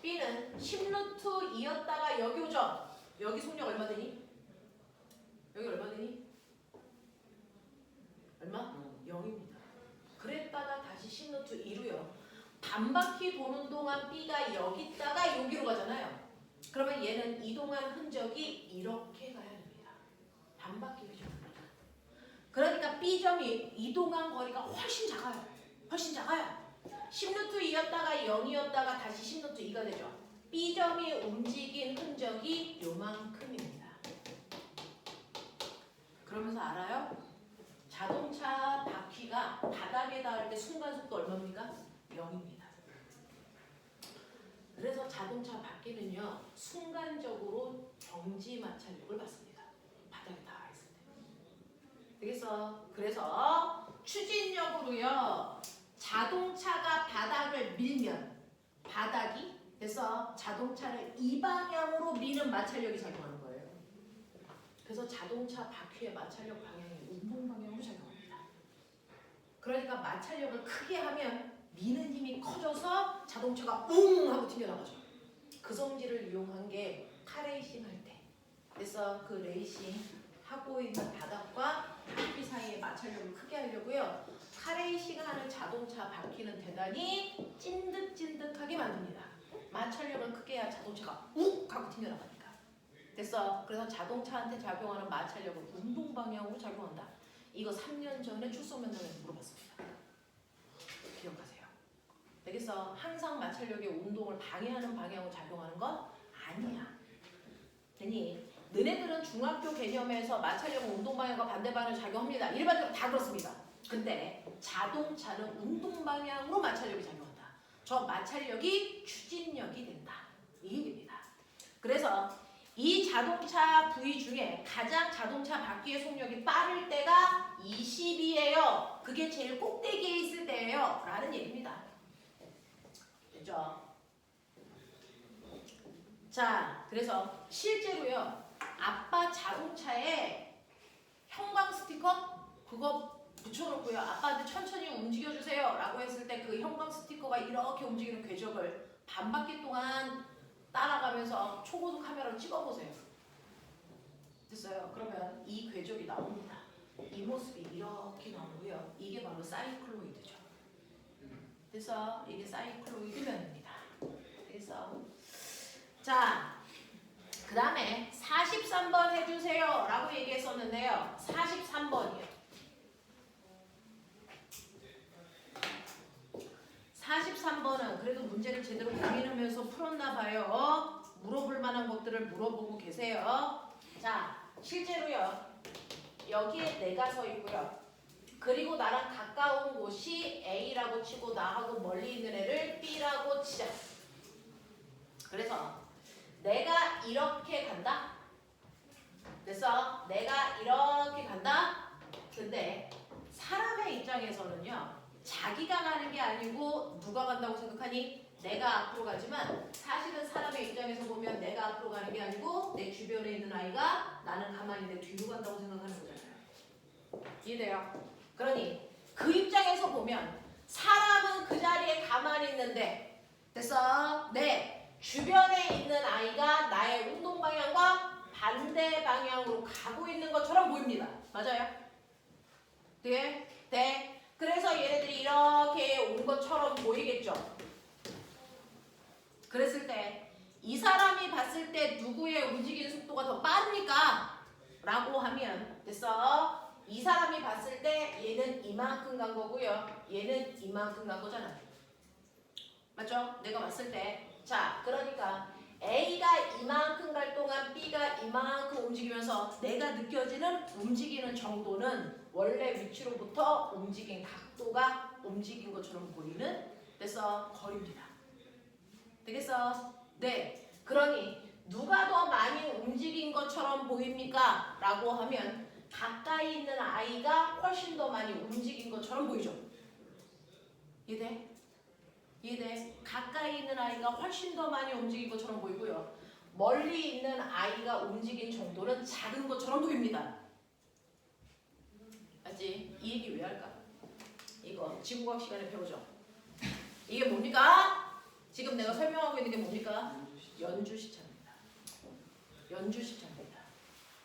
B는 10루트 2였다가 여기 오죠. 여기 속력 얼마 되니? 여기 얼마 되니? 얼마? 0입니다. 그랬다가 다시 10루트 2로요. 반 바퀴 도는 동안 B가 여기 있다가 여기로 가잖아요. 그러면 얘는 이동한 흔적이 이렇게 가야 됩니다. 반 바퀴 회전합니다. 그러니까 B점이 이동한 거리가 훨씬 작아요. 10루트 2였다가 0이었다가 다시 10루트 2가 되죠. B점이 움직인 흔적이 요만큼입니다. 그러면서 알아요? 자동차 바퀴가 바닥에 닿을 때 순간속도 얼마입니까? 0입니다. 그래서 자동차 바퀴는요. 순간적으로 정지 마찰력을 받습니다. 바닥에 닿아 있을 때. 되겠어? 그래서 추진력으로요. 자동차가 바닥을 밀면 바닥이 그래서 자동차를 이 방향으로 미는 마찰력이 작용하는 거예요. 그래서 자동차 바퀴의 마찰력 방향이 운동 방향으로 작용합니다. 그러니까 마찰력을 크게 하면 미는 힘이 커져서 자동차가 웅 하고 튕겨나가죠. 그 그 성질을 이용한 게 카레이싱 할 때. 그래서 그 레이싱 하고 있는 바닥과 바퀴 사이의 마찰력을 크게 하려고요. 카레이싱 하는 자동차 바퀴는 대단히 찐득찐득하게 만듭니다. 마찰력을 크게 해야 자동차가 욱 하고 튕겨나가니까. 됐어. 그래서 자동차한테 작용하는 마찰력은 운동 방향으로 작용한다. 이거 3년 전에 출석 면접에서 물어봤습니다. 기억하세요. 되겠어. 항상 마찰력이 운동을 방해하는 방향으로 작용하는 건 아니야. 되니? 너네들은 중학교 개념에서 마찰력은 운동 방향과 반대 방향으로 작용합니다. 일반적으로 다 그렇습니다. 근데 자동차는 운동 방향으로 마찰력이 작용한다. 저 마찰력이 추진력이 된다. 이 얘기입니다. 그래서 이 자동차 부위 중에 가장 자동차 바퀴의 속력이 빠를 때가 20이에요. 그게 제일 꼭대기에 있을 때예요. 라는 얘기입니다. 됐죠? 자, 그래서 실제로요. 아빠 자동차에 형광 스티커 그거 붙여놓고요. 아빠한테 천천히 움직여주세요 라고 했을 때 그 형광 스티커가 이렇게 움직이는 궤적을 반 바퀴 동안 따라가면서 초고속 카메라로 찍어보세요. 됐어요? 그러면 이 궤적이 나옵니다. 이 모습이 이렇게 나오고요. 이게 바로 사이클로이드죠. 그래서 이게 사이클로이드 면입니다. 그래서 자, 그 다음에 43번 해주세요 라고 얘기했었는데요. 43번이요. 43번은 그래도 문제를 제대로 고민하면서 풀었나 봐요. 물어볼 만한 것들을 물어보고 계세요. 자, 실제로요. 여기에 내가 서 있고요. 그리고 나랑 가까운 곳이 A라고 치고 나하고 멀리 있는 애를 B라고 치자. 그래서 내가 이렇게 간다. 그래서 내가 이렇게 간다. 근데 사람의 입장에서는요. 자기가 가는 게 아니고 누가 간다고 생각하니? 내가 앞으로 가지만 사실은 사람의 입장에서 보면 내가 앞으로 가는 게 아니고 내 주변에 있는 아이가 나는 가만히 내 뒤로 간다고 생각하는 거잖아요. 이해돼요? 그러니 그 입장에서 보면 사람은 그 자리에 가만히 있는데 됐어? 네. 주변에 있는 아이가 나의 운동 방향과 반대 방향으로 가고 있는 것처럼 보입니다. 맞아요? 네? 네. 그래서 얘네들이 이렇게 온 것처럼 보이겠죠? 그랬을 때 이 사람이 봤을 때 누구의 움직이는 속도가 더 빠릅니까? 라고 하면 됐어? 이 사람이 봤을 때 얘는 이만큼 간 거고요. 얘는 이만큼 간 거잖아. 맞죠? 내가 봤을 때. 자, 그러니까 A가 이만큼 갈 동안 B가 이만큼 움직이면서 내가 느껴지는 움직이는 정도는 원래 위치로부터 움직인 각도가 움직인 것처럼 보이는 됐어? 거리입니다. 되겠어? 네. 그러니 누가 더 많이 움직인 것처럼 보입니까? 라고 하면 가까이 있는 아이가 훨씬 더 많이 움직인 것처럼 보이죠? 이해돼? 이해돼? 가까이 있는 아이가 훨씬 더 많이 움직인 것처럼 보이고요. 멀리 있는 아이가 움직인 정도는 작은 것처럼 보입니다. 알지? 이 얘기 왜 할까? 이거 지구과학 시간에 배우죠? 이게 뭡니까? 지금 내가 설명하고 있는 게 뭡니까? 연주시차입니다. 연주시차입니다.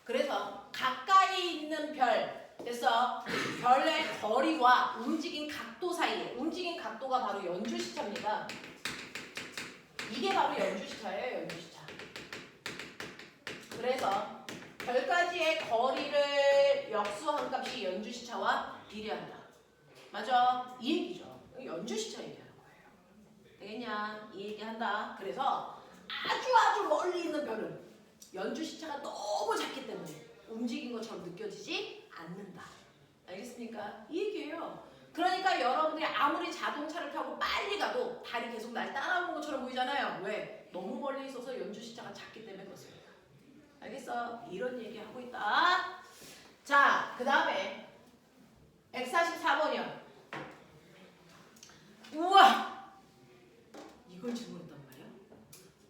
그래서 가까이 있는 별, 그래서 별의 거리와 움직인 각도 사이에 움직인 각도가 바로 연주시차입니다. 이게 바로 연주시차예요. 연주시차. 그래서 별까지의 거리를 역수한 값이 연주시차와 비례한다. 맞아? 이 얘기죠. 연주시차 얘기하는 거예요. 되겠냐? 이 얘기한다. 그래서 아주 멀리 있는 별은 연주시차가 너무 작기 때문에 움직인 것처럼 느껴지지 않는다. 알겠습니까? 이 얘기예요. 그러니까 여러분들이 아무리 자동차를 타고 빨리 가도 달이 계속 날 따라오는 것처럼 보이잖아요. 왜? 너무 멀리 있어서 연주시차가 작기 때문에 그렇습니다. 알겠어? 이런 얘기 하고 있다. 자, 그 다음에 144번이요. 우와! 이걸 질문했단 말이야?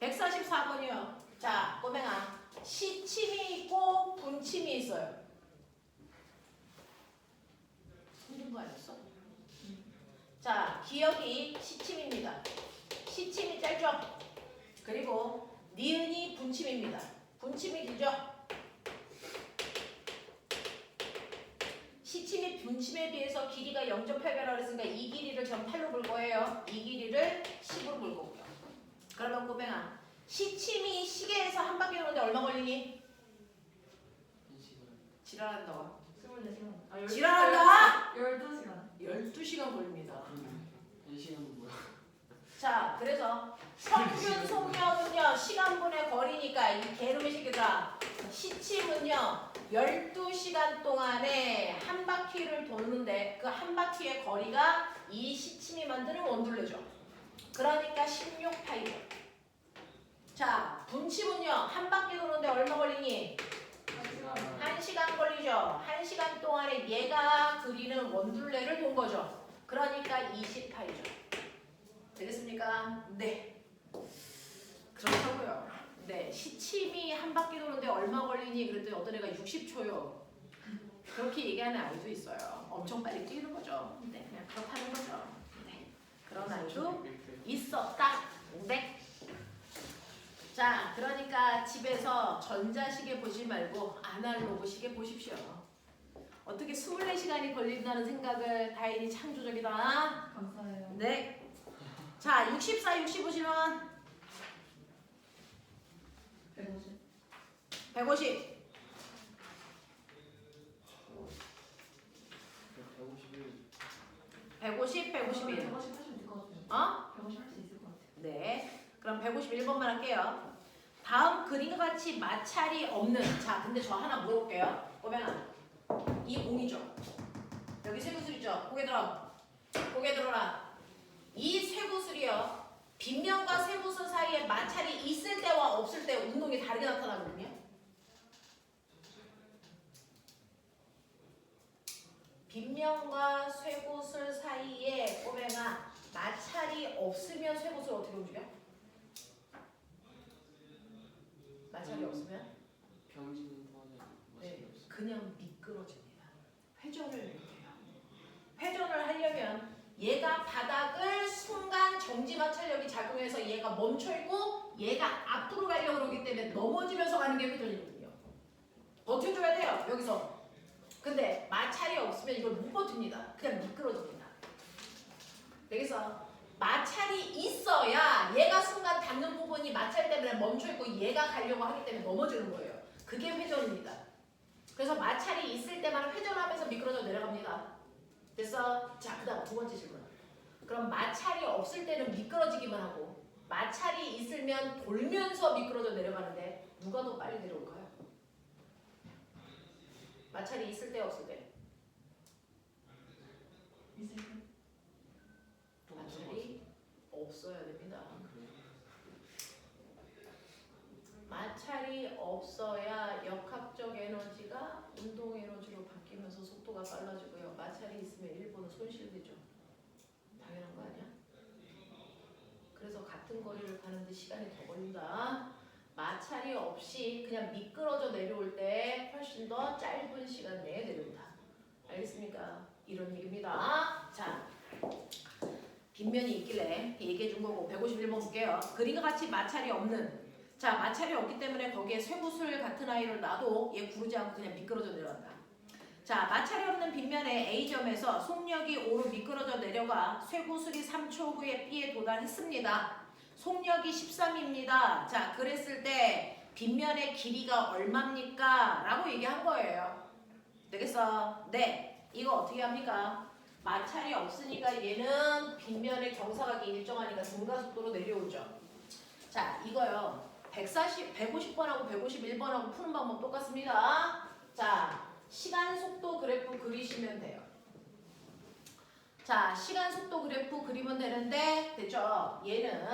144번이요. 자, 꼬맹아. 시침이 있고 분침이 있어요. 힘든 거 아니었어? 자, 기억이 시침입니다. 시침이 짧죠? 그리고 니은이 분침입니다. 분침이 길죠? 시침이 분침에 비해서 길이가 0.8배라고 했으니까 이 길이를 전 8로 볼 거예요. 이 길이를 10으로 볼 거고요. 그러면 꼬맹아, 시침이 시계에서 한 바퀴 도는데 얼마 걸리니? 1시간. 지랄한다. 24시간. 지랄한다? 12시간. 12시간 걸립니다. 1시간은 뭐야? 자, 그래서 평균 속력은요, 시간분의 거리니까 이 개름의 새끼들아, 시침은요 12시간 동안에 한 바퀴를 도는데 그 한 바퀴의 거리가 이 시침이 만드는 원둘레죠. 그러니까 16파이브. 자, 분침은요 한 바퀴 도는데 얼마 걸리니? 1시간 걸리죠. 1시간 동안에 얘가 그리는 원둘레를 돈 거죠. 그러니까 20파이죠. 되겠습니까? 네. 그렇다고요. 네, 시침이 한 바퀴 도는데 얼마 걸리니? 그랬더니 어떤 애가 60초요. 그렇게 얘기하는 아이도 있어요. 엄청 빨리 뛰는 거죠. 네, 그냥 그렇다는 거죠. 네, 그런 아이도 있었다. 네. 자, 그러니까 집에서 전자시계 보지 말고 아날로그 시계 보십시오. 어떻게 24시간이 걸린다는 생각을 다행히 창조적이다. 감사해요. 네. 자, 64, 60 보시면 150. 150. 150, 151. 150 하시면 될 것 같아요. 어? 150 할 수 있을 것 같아요. 네. 그럼 151번만 할게요. 다음 그림과 같이 마찰이 없는. 자, 근데 저 하나 물어볼게요. 꼬맹아. 이 공이죠. 여기 쇠구슬이죠. 고개 들어. 고개 들어라. 이 쇠구슬이요. 빗면과 쇠구슬 사이에 마찰이 있을 때와 없을 때 운동이 다르게 나타나거든요. 빗면과 쇠구슬 사이에 꼬맹아 마찰이 없으면 쇠구슬 어떻게 움직여? 마찰이 없으면 병진은 더하지 네, 그냥 미끄러집니다. 회전을 못해요. 회전을 하려면 얘가 바닥을 순간 정지 마찰력이 작용해서 얘가 멈춰있고 얘가 앞으로 가려고 그러기 때문에 넘어지면서 가는 게 회전이거든요. 버텨줘야 돼요. 여기서. 근데 마찰이 없으면 이걸 못 버팁니다. 그냥 미끄러집니다. 그래서 마찰이 있어야 얘가 순간 닿는 부분이 마찰 때문에 멈춰있고 얘가 가려고 하기 때문에 넘어지는 거예요. 그게 회전입니다. 그래서 마찰이 있을 때만 회전하면서 미끄러져 내려갑니다. 됐어? 자, 그 다음 두 번째 질문. 그럼 마찰이 없을 때는 미끄러지기만 하고 마찰이 있으면 돌면서 미끄러져 내려가는데 누가 더 빨리 내려올까요? 마찰이 있을 때 없을 때? 있을 때. 마찰이 없어야 됩니다. 마찰이 없어야 역학적 에너지가 운동 에너지로 바뀌면서 속도가 빨라지고요. 마찰이 있으면 1분은 손실되죠. 당연한 거 아니야? 그래서 같은 거리를 가는데 시간이 더 걸린다. 마찰이 없이 그냥 미끄러져 내려올 때 훨씬 더 짧은 시간 내에 내려온다. 알겠습니까? 이런 얘기입니다. 자, 빗면이 있길래 얘기해 준 거고 151번 볼게요. 그림과 같이 마찰이 없는. 자, 마찰이 없기 때문에 거기에 쇠구슬 같은 아이를 놔도 얘 구르지 않고 그냥 미끄러져 내려간다. 자, 마찰이 없는 빗면의 A점에서 속력이 O로 미끄러져 내려가 쇠구슬이 3초 후에 B에 도달했습니다. 속력이 13입니다. 자, 그랬을 때 빗면의 길이가 얼마입니까? 라고 얘기한 거예요. 되겠어? 네. 이거 어떻게 합니까? 마찰이 없으니까 얘는 빗면의 경사각이 일정하니까 등가속도로 내려오죠. 자, 이거요. 150번하고 151번하고 푸는 방법 똑같습니다. 자, 시간 속도 그래프 그리시면 돼요. 자, 시간 속도 그래프 그리면 되는데 됐죠? 얘는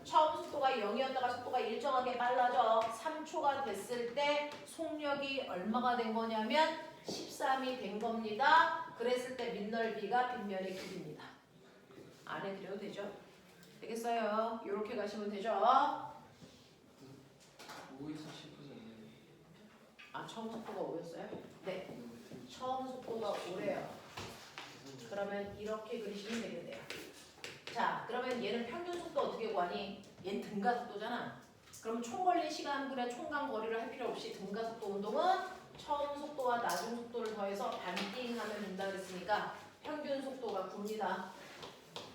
처음 속도가 0이었다가 속도가 일정하게 빨라져 3초가 됐을 때 속력이 얼마가 된 거냐면 13이 된 겁니다. 그랬을 때 밑넓이가 빗면의 길이입니다. 안 해드려도 되죠? 되겠어요? 이렇게 가시면 되죠? 5에서 10%잖아요. 아, 처음 속도가 5였어요? 네. 처음 속도가 5래요. 그러면 이렇게 그리시면 되겠네요. 자, 그러면 얘는 평균 속도 어떻게 구하니? 얘는 등가 속도잖아. 그럼 총 걸린 시간분의 총간 거리를 할 필요 없이 등가속도 운동은 처음 속도와 나중 속도를 더해서 반띵하면 된다 그랬으니까 평균 속도가 9입니다.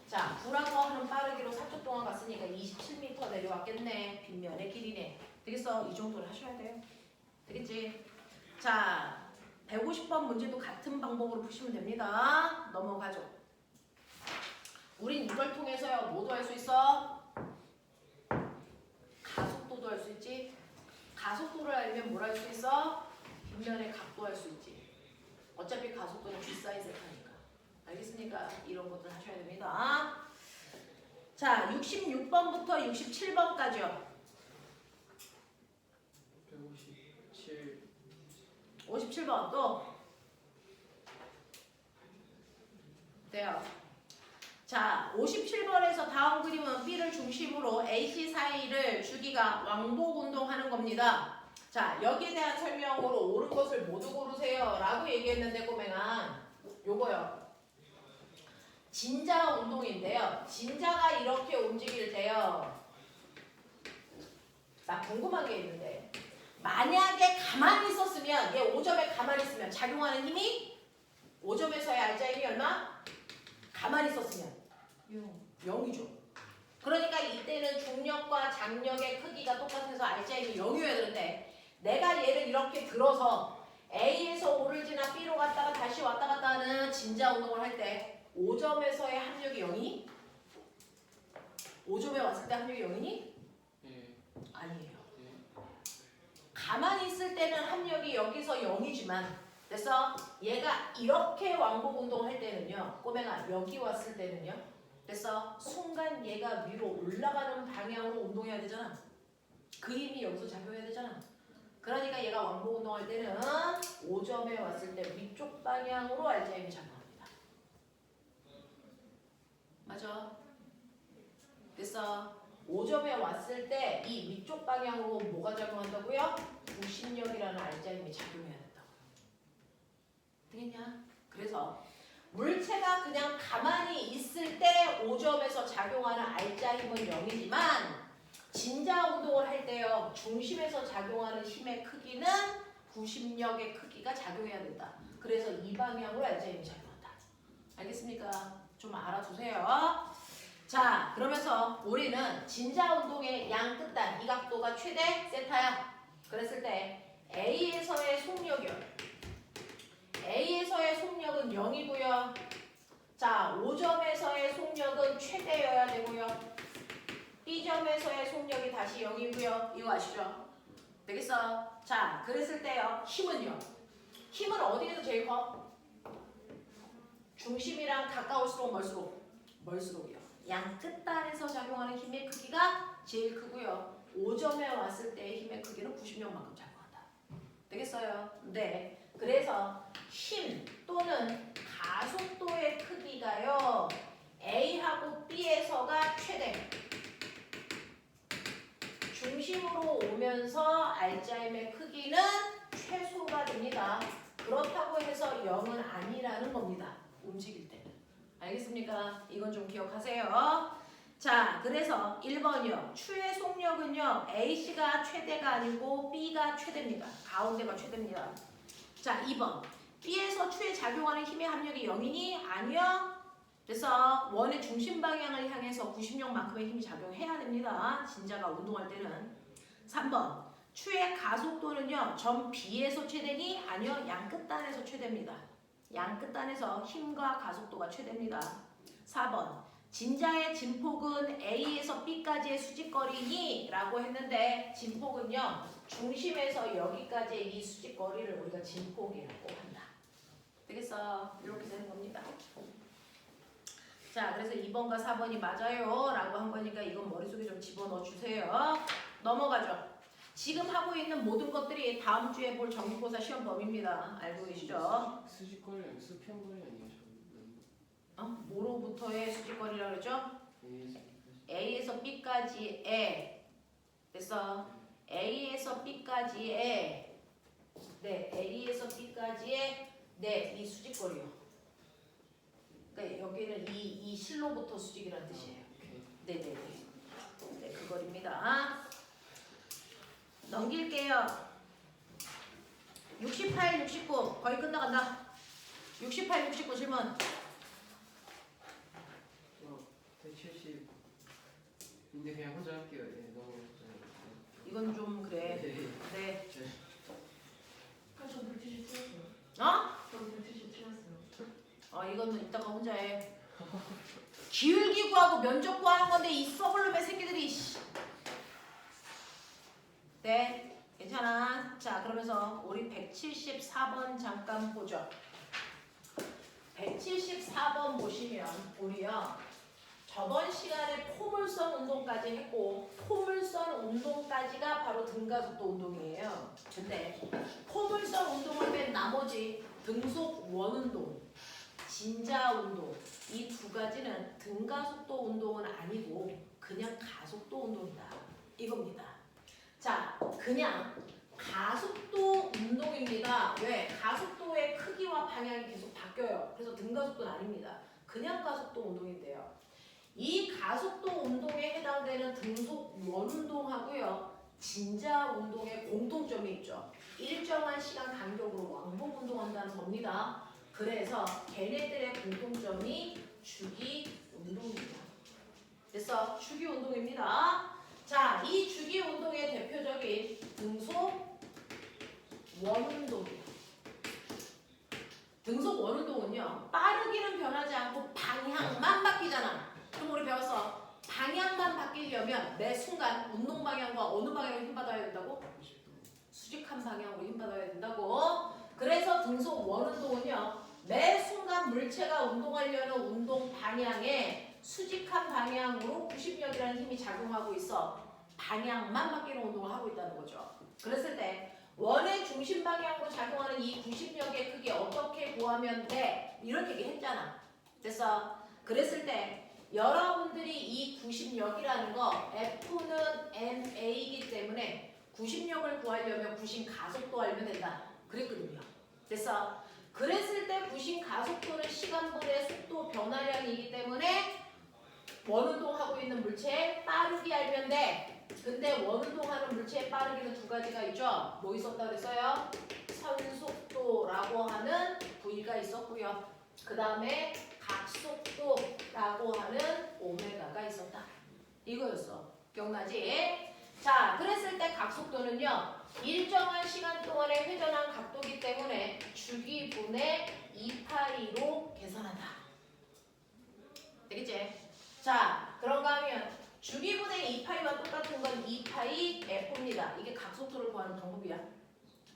자, 9라고 하는 빠르기로 4초 동안 갔으니까 27m 내려왔겠네. 빗면의 길이네. 되겠어? 이 정도를 하셔야 돼요. 되겠지? 자, 150번 문제도 같은 방법으로 푸시면 됩니다. 넘어가죠. 우린 이걸 통해서요. 뭐도 할 수 있어? 가속도도 할 수 있지. 가속도를 알면 뭘 할 수 있어? 빗면의 각도 할 수 있지. 어차피 가속도는 뒷사인 세타니까. 알겠습니까? 이런 것들 하셔야 됩니다. 자, 66번부터 67번까지요. 157. 57번 또. 돼요. 자, 57번에서 다음 그림은 B를 중심으로 AC 사이를 주기가 왕복 운동하는 겁니다. 자, 여기에 대한 설명으로 옳은 것을 모두 고르세요 라고 얘기했는데 꼬맹아 요거요. 진자 운동인데요. 진자가 이렇게 움직일 때요. 나 궁금한 게 있는데 만약에 가만히 있었으면 얘 5점에 가만히 있으면 작용하는 힘이 5점에서의 알자 힘이 얼마? 가만히 있었으면 0이죠. 그러니까 이때는 중력과 장력의 크기가 똑같아서 알자 힘이 0이어야 되는데 내가 얘를 이렇게 들어서 A에서 O를 지나 B로 갔다가 다시 왔다 갔다 하는 진자 운동을 할 때 5점에서의 합력이 0이니? 5점에 왔을 때 합력이 0이니? 예. 아니에요. 예. 가만히 있을 때는 합력이 여기서 0이지만 됐어? 얘가 이렇게 왕복 운동할 때는요. 꼬맹아 여기 왔을 때는요. 됐어? 순간 얘가 위로 올라가는 방향으로 운동해야 되잖아. 그 힘이 여기서 작용해야 되잖아. 그러니까 얘가 왕복 운동할 때는 5점에 왔을 때 위쪽 방향으로 알자 힘이 작용합니다. 맞아. 됐어? 5점에 왔을 때 이 위쪽 방향으로 뭐가 작용한다고요? 구심력이라는 알자 힘이 작용해야 된다고요. 되겠냐? 그래서 물체가 그냥 가만히 있을 때 5점에서 작용하는 알자 힘은 0이지만 진자 운동을 할 때요. 중심에서 작용하는 힘의 크기는 구심력의 크기가 작용해야 된다. 그래서 이 방향으로 알자 힘이 작용한다. 알겠습니까? 좀 알아두세요. 자, 그러면서 우리는 진자 운동의 양 끝단 이 각도가 최대 세타야. 그랬을 때 A에서의 속력이요. A에서의 속력은 0이고요. 자, 5점에서의 속력은 최대여야 되고요. B점에서의 속력이 다시 0이고요. 이거 아시죠? 되겠어? 자, 그랬을 때요. 힘은요. 힘은 어디에서 제일 커? 중심이랑 가까울수록 멀수록이요. 양 끝단에서 작용하는 힘의 크기가 제일 크고요. 5점에 왔을 때의 힘의 크기는 90력만큼 작용한다. 되겠어요? 네. 그래서 힘 또는 가속도의 크기가요. A하고 B에서가 최대. 중심으로 오면서 알자 힘의 크기는 최소가 됩니다. 그렇다고 해서 0은 아니라는 겁니다. 움직일 때는. 알겠습니까? 이건 좀 기억하세요. 자, 그래서 1번이요. 추의 속력은요. A씨가 최대가 아니고 B가 최대입니다. 가운데가 최대입니다. 자, 2번. B에서 추에 작용하는 힘의 합력이 0이니? 아니요. 그래서 원의 중심 방향을 향해서 90력만큼의 힘이 작용해야 됩니다. 진자가 운동할 때는. 3번. 추의 가속도는요. 점 B에서 최대니? 아니요. 양 끝단에서 최대입니다. 양 끝단에서 힘과 가속도가 최대입니다. 4번. 진자의 진폭은 A에서 B까지의 수직거리니? 라고 했는데 진폭은요. 중심에서 여기까지의 이 수직거리를 우리가 진폭이라고 한다. 되겠어? 이렇게 되는 겁니다. 자, 그래서 2번과 4번이 맞아요 라고 한 거니까 이건 머릿속에 좀 집어넣어 주세요. 넘어가죠. 지금 하고 있는 모든 것들이 다음 주에 볼 정기고사 시험 범위입니다. 알고 계시죠? 수직거리 아니고 수평거리 아니에요? 뭐로부터의 수직거리라고 그러죠? A에서 A에서 B까지의 됐어? A에서 B까지의 A에서 B까지의 이 수직거리요. 그러니까 여기는 이 실로부터 수직이라는 뜻이에요. 오케이. 네네네. 네, 그거입니다. 넘길게요. 68, 69 거의 끝나간다. 68, 69 질문. 170. 근데 그냥 혼자 할게요. 예, 너무. 이건 좀 그래. 네. 네. 그래서 저 물티슈 틀었어요. 어? 저 물티슈 틀었어요. 이거는 이따가 혼자 해. 기울기 구하고 면적 구하는 건데 이 썩을놈의 새끼들이. 네, 괜찮아. 자, 그러면서 우리 174번 잠깐 보죠. 174번 보시면 우리요. 저번 시간에 포물선 운동까지 했고 포물선 운동까지가 바로 등가속도 운동이에요. 근데 포물선 운동을 뺀 나머지 등속 원운동, 진자 운동 이 두 가지는 등가속도 운동은 아니고 그냥 가속도 운동이다. 이겁니다. 자, 그냥 가속도 운동입니다. 왜? 가속도의 크기와 방향이 계속 바뀌어요. 그래서 등가속도는 아닙니다. 그냥 가속도 운동인데요. 이 가속도 운동에 해당되는 등속 원운동하고요. 진자 운동의 공통점이 있죠. 일정한 시간 간격으로 왕복 운동한다는 겁니다. 그래서 걔네들의 공통점이 주기 운동입니다. 그래서 주기 운동입니다. 자, 이 주기 운동의 대표적인 등속 원운동이에요. 등속 원운동은요. 빠르기는 변하지 않고 방향만 바뀌잖아. 그럼 우리 배웠어. 방향만 바뀌려면 매 순간 운동 방향과 어느 방향으로 힘받아야 된다고? 수직한 방향으로 힘받아야 된다고. 그래서 등속 원운동은요. 매 순간 물체가 운동하려는 운동 방향에 수직한 방향으로 90력이라는 힘이 작용하고 있어. 방향만 바뀌는 운동을 하고 있다는 거죠. 그랬을 때 원의 중심 방향으로 작용하는 이 90력의 크기 어떻게 구하면 돼? 이렇게 얘기했잖아. 됐어? 그랬을 때 여러분들이 이 90력이라는 거 F는 ma이기 때문에 90력을 구하려면 구심 가속도 알면 된다. 그랬거든요. 됐어? 그랬을 때 구심 가속도는 시간분의 속도 변화량이기 때문에 원운동하고 있는 물체의 빠르기 알면 돼. 근데 원운동하는 물체의 빠르기는 두 가지가 있죠. 뭐 있었다 그랬어요? 선속도라고 하는 부위가 있었고요. 그 다음에 각속도라고 하는 오메가가 있었다. 이거였어. 기억나지? 자, 그랬을 때 각속도는요. 일정한 시간 동안에 회전한 각도이기 때문에 주기분의 2파이로 계산한다. 되겠지? 자, 그런가 하면 주기분의 2파이와 똑같은 건 2파이 F입니다. 이게 각속도를 구하는 방법이야.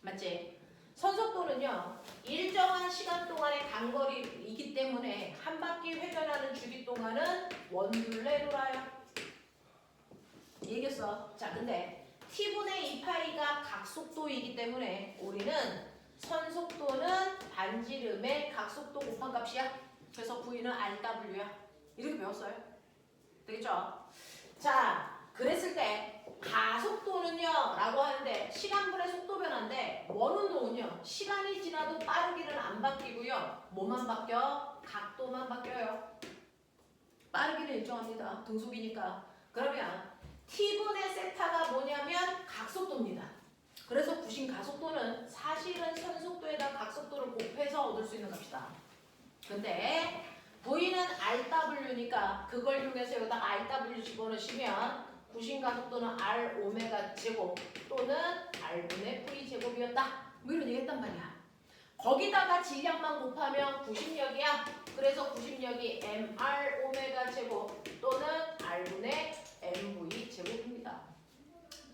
맞지? 선속도는요. 일정한 시간 동안의 간거리이기 때문에 한 바퀴 회전하는 주기 동안은 원둘레 돌아요. 얘기했어. 자, 근데 T분의 2파이가 각속도이기 때문에 우리는 선속도는 반지름의 각속도 곱한 값이야. 그래서 V는 RW야. 이렇게 배웠어요. 되겠죠? 자, 그랬을 때 가속도는요 라고 하는데 시간분의 속도 변화인데 원운동은요 시간이 지나도 빠르기는 안 바뀌고요. 뭐만 바뀌어? 각도만 바뀌어요. 빠르기는 일정합니다. 등속이니까. 그러면 T분의 세타가 뭐냐면 각속도입니다. 그래서 구심 가속도는 사실은 선속도에다 각속도를 곱해서 얻을 수 있는 값이다. 근데 V는 RW니까 그걸 이용해서 여기다 RW 집어넣으시면 구심 가속도는 R 오메가 제곱 또는 R분의 V 제곱이었다. 뭐 이런 얘기 했단 말이야. 거기다가 질량만 곱하면 구심력이야. 그래서 구심력이 MR 오메가 제곱 또는 R분의 MV 제곱입니다.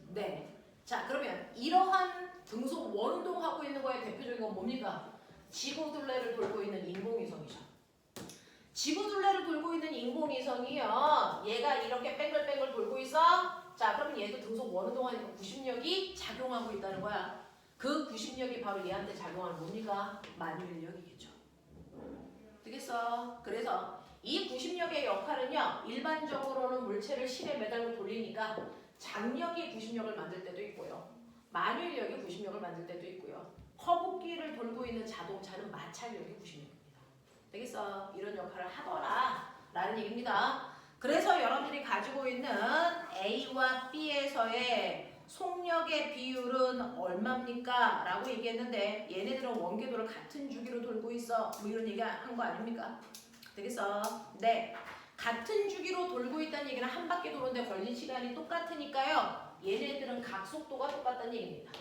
네. 자, 그러면 이러한 등속 원운동하고 있는 거에 대표적인 건 뭡니까? 지구둘레를 돌고 있는 인공위성이죠. 지구둘레를 돌고 있는 인공위성이요. 얘가 이렇게 뺑글뺑글 돌고 있어. 자, 그럼 얘도 등속 원운동하니까 구심력이 작용하고 있다는 거야. 그 구심력이 바로 얘한테 작용하는 뭡니까? 만유인력이겠죠. 되겠어? 그래서 이 구심력의 역할은요. 일반적으로는 물체를 실에 매달고 돌리니까 장력이 구심력을 만들 때도 있고요. 만유인력이 구심력을 만들 때도 있고요. 커브기를 돌고 있는 자동차는 마찰력이 구심력입니다. 되겠어? 이런 역할을 하더라 라는 얘기입니다. 그래서 여러분들이 가지고 있는 A와 B에서의 속력의 비율은 얼마입니까? 라고 얘기했는데 얘네들은 원궤도를 같은 주기로 돌고 있어. 뭐 이런 얘기 한 거 아닙니까? 되겠어? 네. 같은 주기로 돌고 있다는 얘기는 한 바퀴 도는데 걸린 시간이 똑같으니까요. 얘네들은 각속도가 똑같다는 얘기입니다.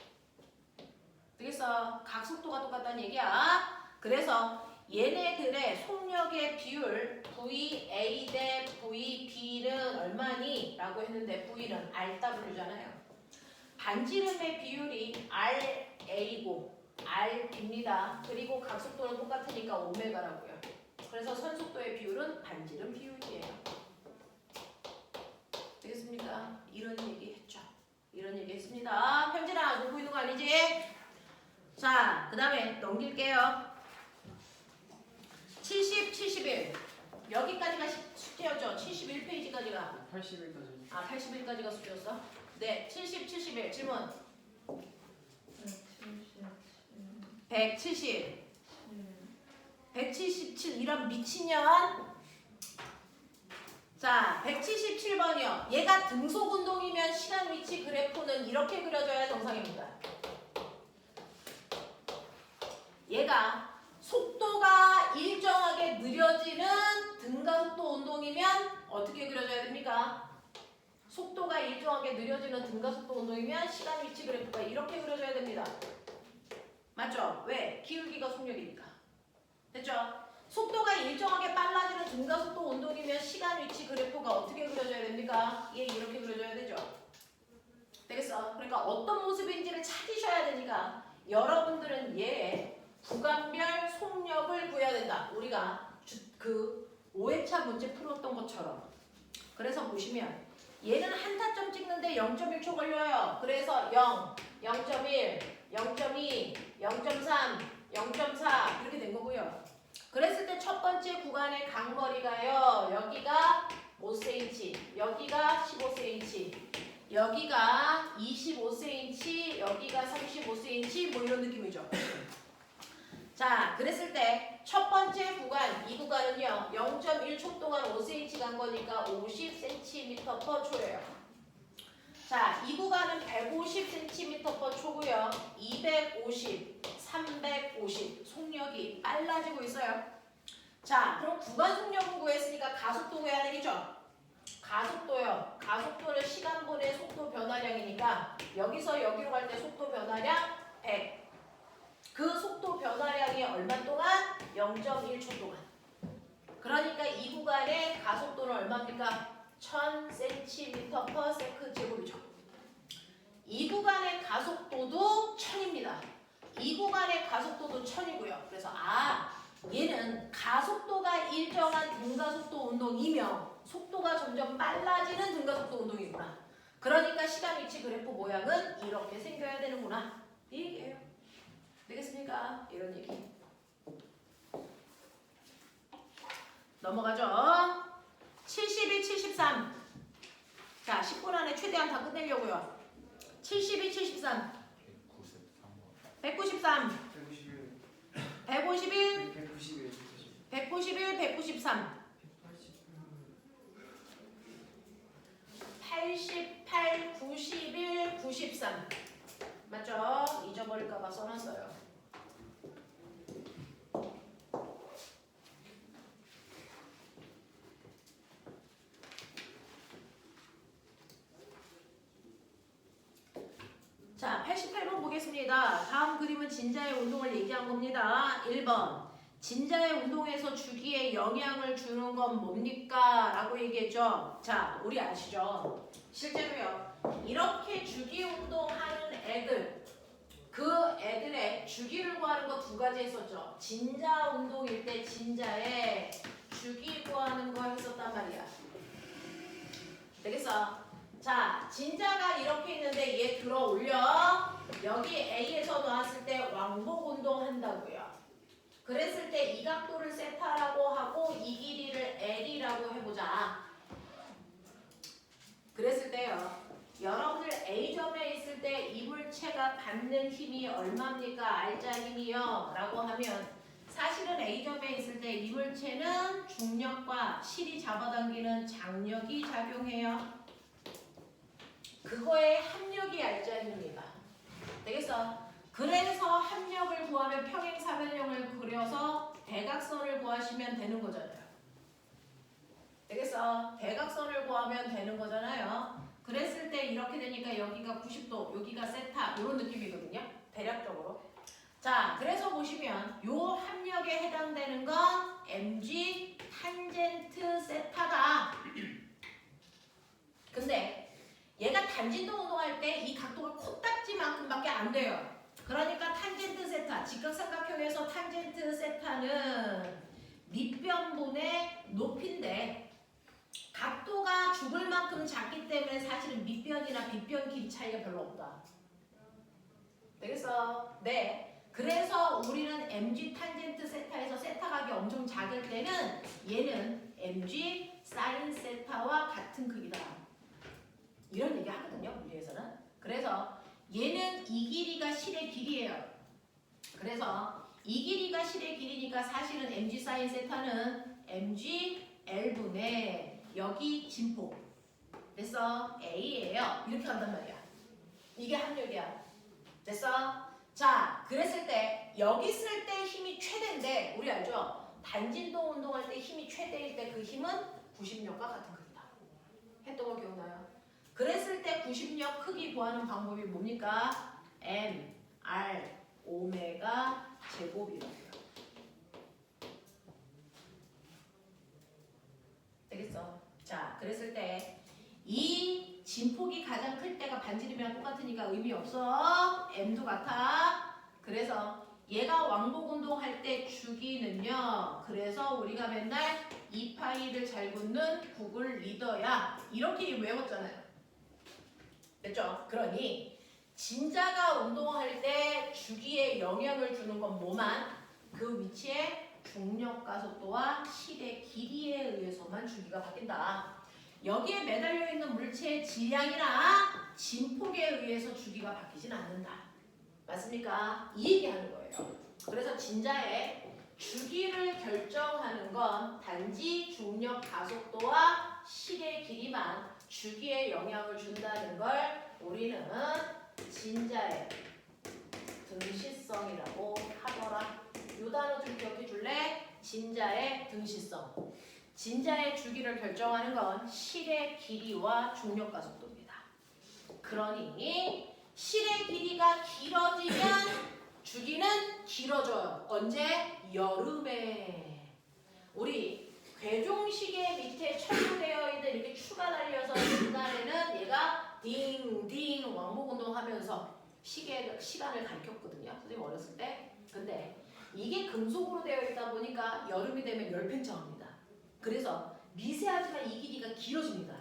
되겠어? 각속도가 똑같다는 얘기야. 그래서 얘네들의 속력의 비율 VA 대 VB는 얼마니? 라고 했는데 V는 RW잖아요. 반지름의 비율이 RA고 RB입니다. 그리고 각속도는 똑같으니까 오메가라고요. 그래서 선속도의 비율은 반지름 비율이에요. 되겠습니까? 이런 얘기 했죠. 이런 얘기 했습니다. 현진아, 놀고 있는 거 아니지? 자, 그 다음에 넘길게요. 70, 71. 여기까지가 숙제였죠? 71페이지까지가. 80일까지. 아, 81까지가 숙제였어? 네, 70, 71. 질문. 170. 177. 이런 미친년. 자, 177번이요. 얘가 등속 운동이면 시간 위치 그래프는 이렇게 그려져야 정상입니다. 얘가 속도가 일정하게 느려지는 등가속도 운동이면 어떻게 그려져야 됩니까? 속도가 일정하게 느려지는 등가속도 운동이면 시간 위치 그래프가 이렇게 그려져야 됩니다. 맞죠? 왜? 기울기가 속력이니까. 됐죠? 속도가 일정하게 빨라지는 등가속도 운동이면 시간 위치 그래프가 어떻게 그려져야 됩니까? 얘 이렇게 그려져야 되죠? 되겠어? 그러니까 어떤 모습인지를 찾으셔야 되니까 여러분들은 얘의 구간별 속력을 구해야 된다. 우리가 그 5회차 문제 풀었던 것처럼. 그래서 보시면 얘는 한 타점 찍는데 0.1초 걸려요. 그래서 0, 0.1, 0.2, 0.3, 0.4 이렇게 된 거고요. 그랬을 때 첫 번째 구간의 각머리가요. 여기가 5cm, 여기가 15cm, 여기가 25cm, 여기가 35cm 뭐 이런 느낌이죠. 자, 그랬을 때 첫 번째 구간, 이 구간은요. 0.1초 동안 5cm 간 거니까 50cm/초예요. 자, 이 구간은 150cm/초고요. 250, 350 속력이 빨라지고 있어요. 자, 그럼 구간 속력을 구했으니까 가속도 구해야 되겠죠? 가속도요. 가속도는 시간분의 속도 변화량이니까 여기서 여기로 갈 때 속도 변화량 100. 그 속도 변화량이 얼마 동안? 0.1초 동안. 그러니까 이 구간의 가속도는 얼마입니까? 1000cm/s 제곱이죠. 이 구간의 가속도도 1000입니다. 이 구간의 가속도도 1000이고요. 그래서 얘는 가속도가 일정한 등가속도 운동이며 속도가 점점 빨라지는 등가속도 운동이구나. 그러니까 시간 위치 그래프 모양은 이렇게 생겨야 되는구나. 이 얘기예요. 되겠습니까? 이런 얘기. 넘어가죠. 72, 73. 자, 10분 안에 최대한 다 끝내려고요. 72, 73. 193. 151. 151, 193. 88, 91, 93. 맞죠? 잊어버릴까봐 써놨어요. 자, 88번 보겠습니다. 다음 그림은 진자의 운동을 얘기한 겁니다. 1번. 진자의 운동에서 주기에 영향을 주는 건 뭡니까? 라고 얘기했죠. 자, 우리 아시죠? 실제로요. 이렇게 주기 운동하는 애들, 그 애들의 주기를 구하는 거 두 가지 했었죠. 진자 운동일 때 진자의 주기 구하는 거 했었단 말이야. 되겠어? 자, 진자가 이렇게 있는데 얘 들어 올려. 여기 A에서 나왔을 때 왕복 운동 한다고요. 그랬을 때 이 각도를 세타라고 하고 이 길이를 L이라고 해보자. 그랬을 때요. 여러분들 A점에 있을 때 이물체가 받는 힘이 얼마입니까? R자 힘이요. 라고 하면 사실은 A점에 있을 때 이물체는 중력과 실이 잡아당기는 장력이 작용해요. 그거의 합력이 알자입니다. 되겠어? 그래서 합력을 구하면 평행사변형을 그려서 대각선을 구하시면 되는 거잖아요. 되겠어? 대각선을 구하면 되는 거잖아요. 그랬을 때 이렇게 되니까 여기가 90도, 여기가 세타 이런 느낌이거든요. 대략적으로. 자, 그래서 보시면 요 합력에 해당되는 건 mg 탄젠트 세타다. 근데 얘가 단진동 운동할 때 이 각도가 코딱지만큼밖에 안 돼요. 그러니까 탄젠트 세타, 직각삼각형에서 탄젠트 세타는 밑변분의 높이인데 각도가 죽을 만큼 작기 때문에 사실은 밑변이나 빗변 길이 차이가 별로 없다. 되겠어? 네. 그래서 우리는 mg 탄젠트 세타에서 세타 각이 엄청 작을 때는 얘는 mg 사인 세타와 같은 크기다. 이런 얘기 하거든요. 물리에서는. 그래서 얘는 이 길이가 실의 길이에요. 그래서 이 길이가 실의 길이니까 사실은 mg 사인 세타는 mg L분의 여기 진폭 됐어? A예요. 이렇게 간단 말이야. 이게 합력이야. 됐어? 자, 그랬을 때 여기 쓸 때 힘이 최대인데 우리 알죠? 단진동 운동할 때 힘이 최대일 때 그 힘은 90력과 같은 크기다. 했던 거 기억나요? 그랬을 때 90력 크기 구하는 방법이 뭡니까? M, R, 오메가 제곱이라고요. 되겠어? 자, 그랬을 때 이 진폭이 가장 클 때가 반지름이랑 똑같으니까 의미 없어. M도 같아. 그래서 얘가 왕복 운동할 때 주기는요. 그래서 우리가 맨날 2파이를 잘 붙는 구글 리더야. 이렇게 외웠잖아요. 됐죠? 그러니 진자가 운동할 때 주기에 영향을 주는 건 뭐만? 그 위치에 중력 가속도와 실의 길이에 의해서만 주기가 바뀐다. 여기에 매달려 있는 물체의 질량이나 진폭에 의해서 주기가 바뀌진 않는다. 맞습니까? 이 얘기하는 거예요. 그래서 진자의 주기를 결정하는 건 단지 중력 가속도와 실의 길이만 주기에 영향을 준다는 걸 우리는 진자의 등시성이라고 하더라. 요 단어 좀 기억해 줄래? 진자의 등시성. 진자의 주기를 결정하는 건 실의 길이와 중력 가속도입니다. 그러니 실의 길이가 길어지면 주기는 길어져요. 언제? 여름에. 우리 괴종시계 밑에 철로되어 있는 이렇게 추가 달려서 옛날에는 얘가 딩딩 왕복 운동하면서 시간을 가리켰거든요. 선생님 어렸을 때. 근데 이게 금속으로 되어 있다 보니까 여름이 되면 열팽창합니다. 그래서 미세하지만 이 길이가 길어집니다.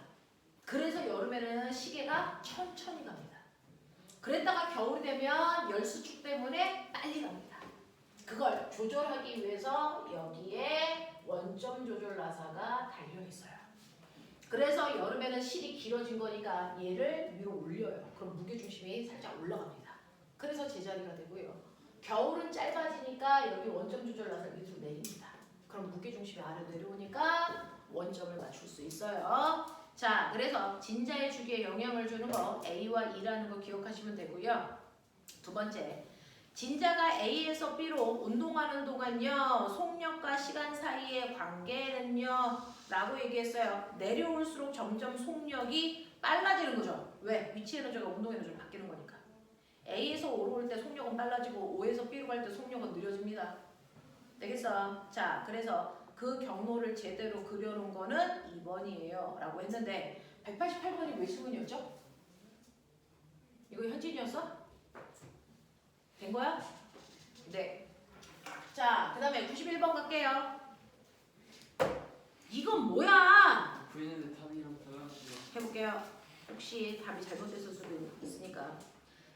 그래서 여름에는 시계가 천천히 갑니다. 그랬다가 겨울이 되면 열수축 때문에 빨리 갑니다. 그걸 조절하기 위해서 여기에 원점 조절 나사가 달려 있어요. 그래서 여름에는 실이 길어진 거니까 얘를 위로 올려요. 그럼 무게중심이 살짝 올라갑니다. 그래서 제자리가 되고요. 겨울은 짧아지니까 여기 원점 조절 나사 밑으로 내립니다. 그럼 무게중심이 아래로 내려오니까 원점을 맞출 수 있어요. 자, 그래서 진자의 주기에 영향을 주는 거 A와 E라는 거 기억하시면 되고요. 두 번째, 진자가 A에서 B로 운동하는 동안요. 속력과 시간 사이의 관계는요. 라고 얘기했어요. 내려올수록 점점 속력이 빨라지는 거죠. 왜? 위치 에너지가 운동 에너지로 바뀌는 거니까. A에서 O로 올 때 속력은 빨라지고 O에서 B로 갈 때 속력은 느려집니다. 되겠어? 자, 그래서 그 경로를 제대로 그려놓은 거는 2번이에요. 라고 했는데 188번이 왜 신문이었죠? 이거 현진이었어? 된 거야? 네. 자, 그 다음에 91번 갈게요. 이건 뭐야? 구했는데 답이랑 달라가지고. 해볼게요. 혹시 답이 잘못됐을 수도 있으니까.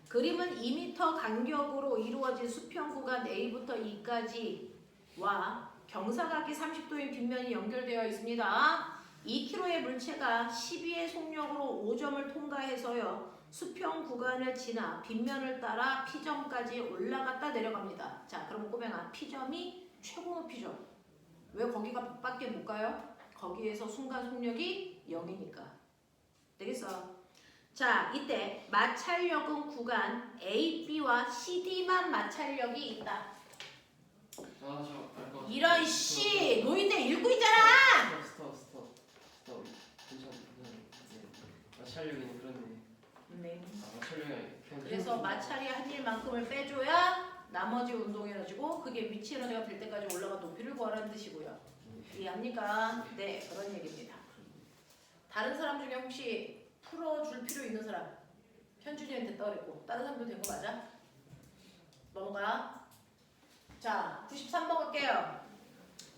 그림은 2m 간격으로 이루어진 수평 구간 A부터 E까지와 경사각이 30도인 빗면이 연결되어 있습니다. 2kg의 물체가 12의 속력으로 5점을 통과해서요. 수평 구간을 지나 빗면을 따라 P점까지 올라갔다 내려갑니다. 자, 그럼 꼬맹아, P점이 최고 높이죠. 왜 거기가 밖에 못 가요? 거기에서 순간 속력이 0이니까. 되겠어? 자, 이때 마찰력은 구간 A, B와 CD만 마찰력이 있다. 아저알것 같아. 이런 씨 노인네 읽고 있잖아. 스톱. 괜찮아. 마찰력이 그렇네. 네. 마찰력이 그냥 그래서 마찰이 한 일만큼을 빼줘야 나머지 운동해가지고 그게 위치에너지가 될 때까지 올라가 높이를 구하라는 뜻이고요. 이해합니까? 네, 그런 얘기입니다. 다른 사람 중에 혹시 풀어줄 필요 있는 사람? 현준이한테 떠그랬고 다른 사람도 된 거 맞아? 넘어가. 자, 93번 갈게요.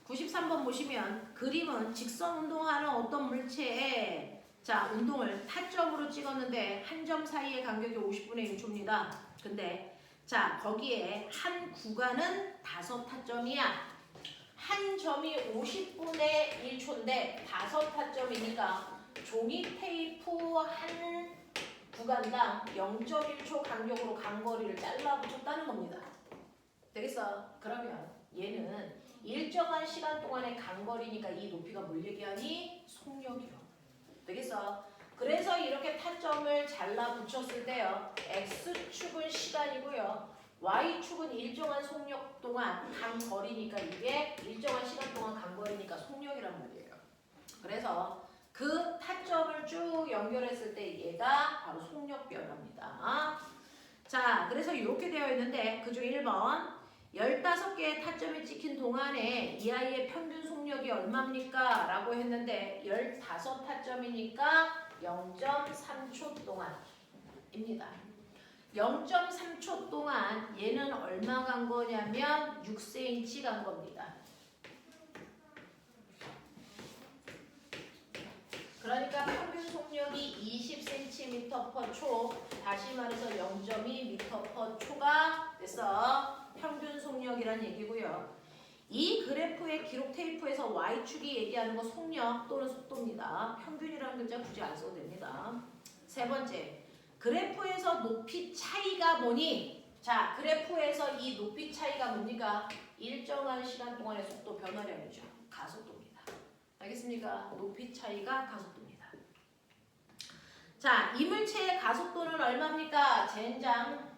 93번 보시면 그림은 직선 운동하는 어떤 물체에 자 운동을 타점으로 찍었는데 한 점 사이의 간격이 50분의 1초입니다. 근데 자 거기에 한 구간은 5타점이야. 한 점이 50분의 1초인데 5타점이니까 종이 테이프 한 구간당 0.1초 간격으로 간거리를 잘라 붙였다는 겁니다. 되겠어? 그러면 얘는 일정한 시간 동안의 간거리니까 이 높이가 뭘 얘기하니? 속력이요. 되겠어? 그래서 이렇게 타점을 잘라 붙였을 때요. X축은 시간이고요. Y축은 일정한 속력 동안 간거리니까 이게 일정한 시간 동안 간거리니까 속력이란 말이에요. 그래서 그 타점을 쭉 연결했을 때 얘가 바로 속력 변화입니다. 자, 그래서 이렇게 되어 있는데 그중 1번 15개의 타점이 찍힌 동안에 이 아이의 평균 속력이 얼마입니까? 라고 했는데 15타점이니까 0.3초 동안입니다. 0.3초 동안 얘는 얼마 간 거냐면 6cm 간 겁니다. 그러니까 평균 속력이 20cm/초, 다시 말해서 0.2m/초가 돼서 평균 속력이란 얘기고요. 이 그래프의 기록 테이프에서 Y축이 얘기하는 거 속력 또는 속도입니다. 평균이라는 글자 굳이 안 써도 됩니다. 세 번째, 그래프에서 높이 차이가 뭐니? 자, 그래프에서 이 높이 차이가 뭡니까? 일정한 시간 동안의 속도 변화량이죠. 가속도입니다. 알겠습니까? 높이 차이가 가속도입니다. 자, 이물체의 가속도는 얼마입니까? 젠장.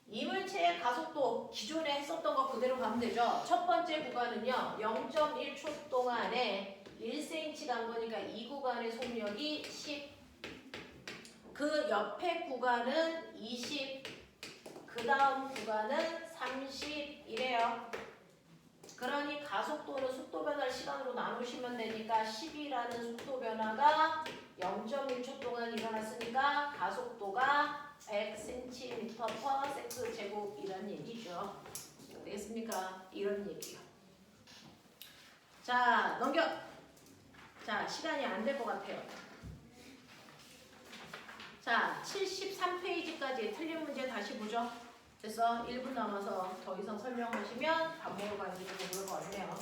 이물체의 가속도 기존에 했었던 거 그대로 가면 되죠. 첫 번째 구간은요. 0.1초 동안에 1cm 간 거니까 이 구간의 속력이 10. 그 옆에 구간은 20. 그 다음 구간은 30 이래요. 그러니 가속도는 속도 변화를 시간으로 나누시면 되니까 10이라는 속도 변화가 0.1초 동안 일어났으니까 가속도가 100cm/s 제곱이라는 얘기죠. 되겠습니까? 이런 얘기요. 자, 넘겨. 자, 시간이 안 될 것 같아요. 자, 73페이지까지 틀린 문제 다시 보죠. 그래서 1분 남아서 더 이상 설명하시면 밥 먹으러 가야지 그럴 것 같네요.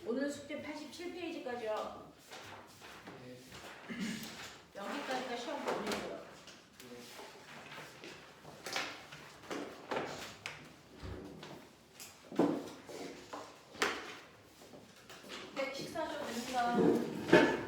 오늘 숙제 87페이지까지요. 네. 여기까지가 시험 본이고요. 네, 식사 좀 됩니다.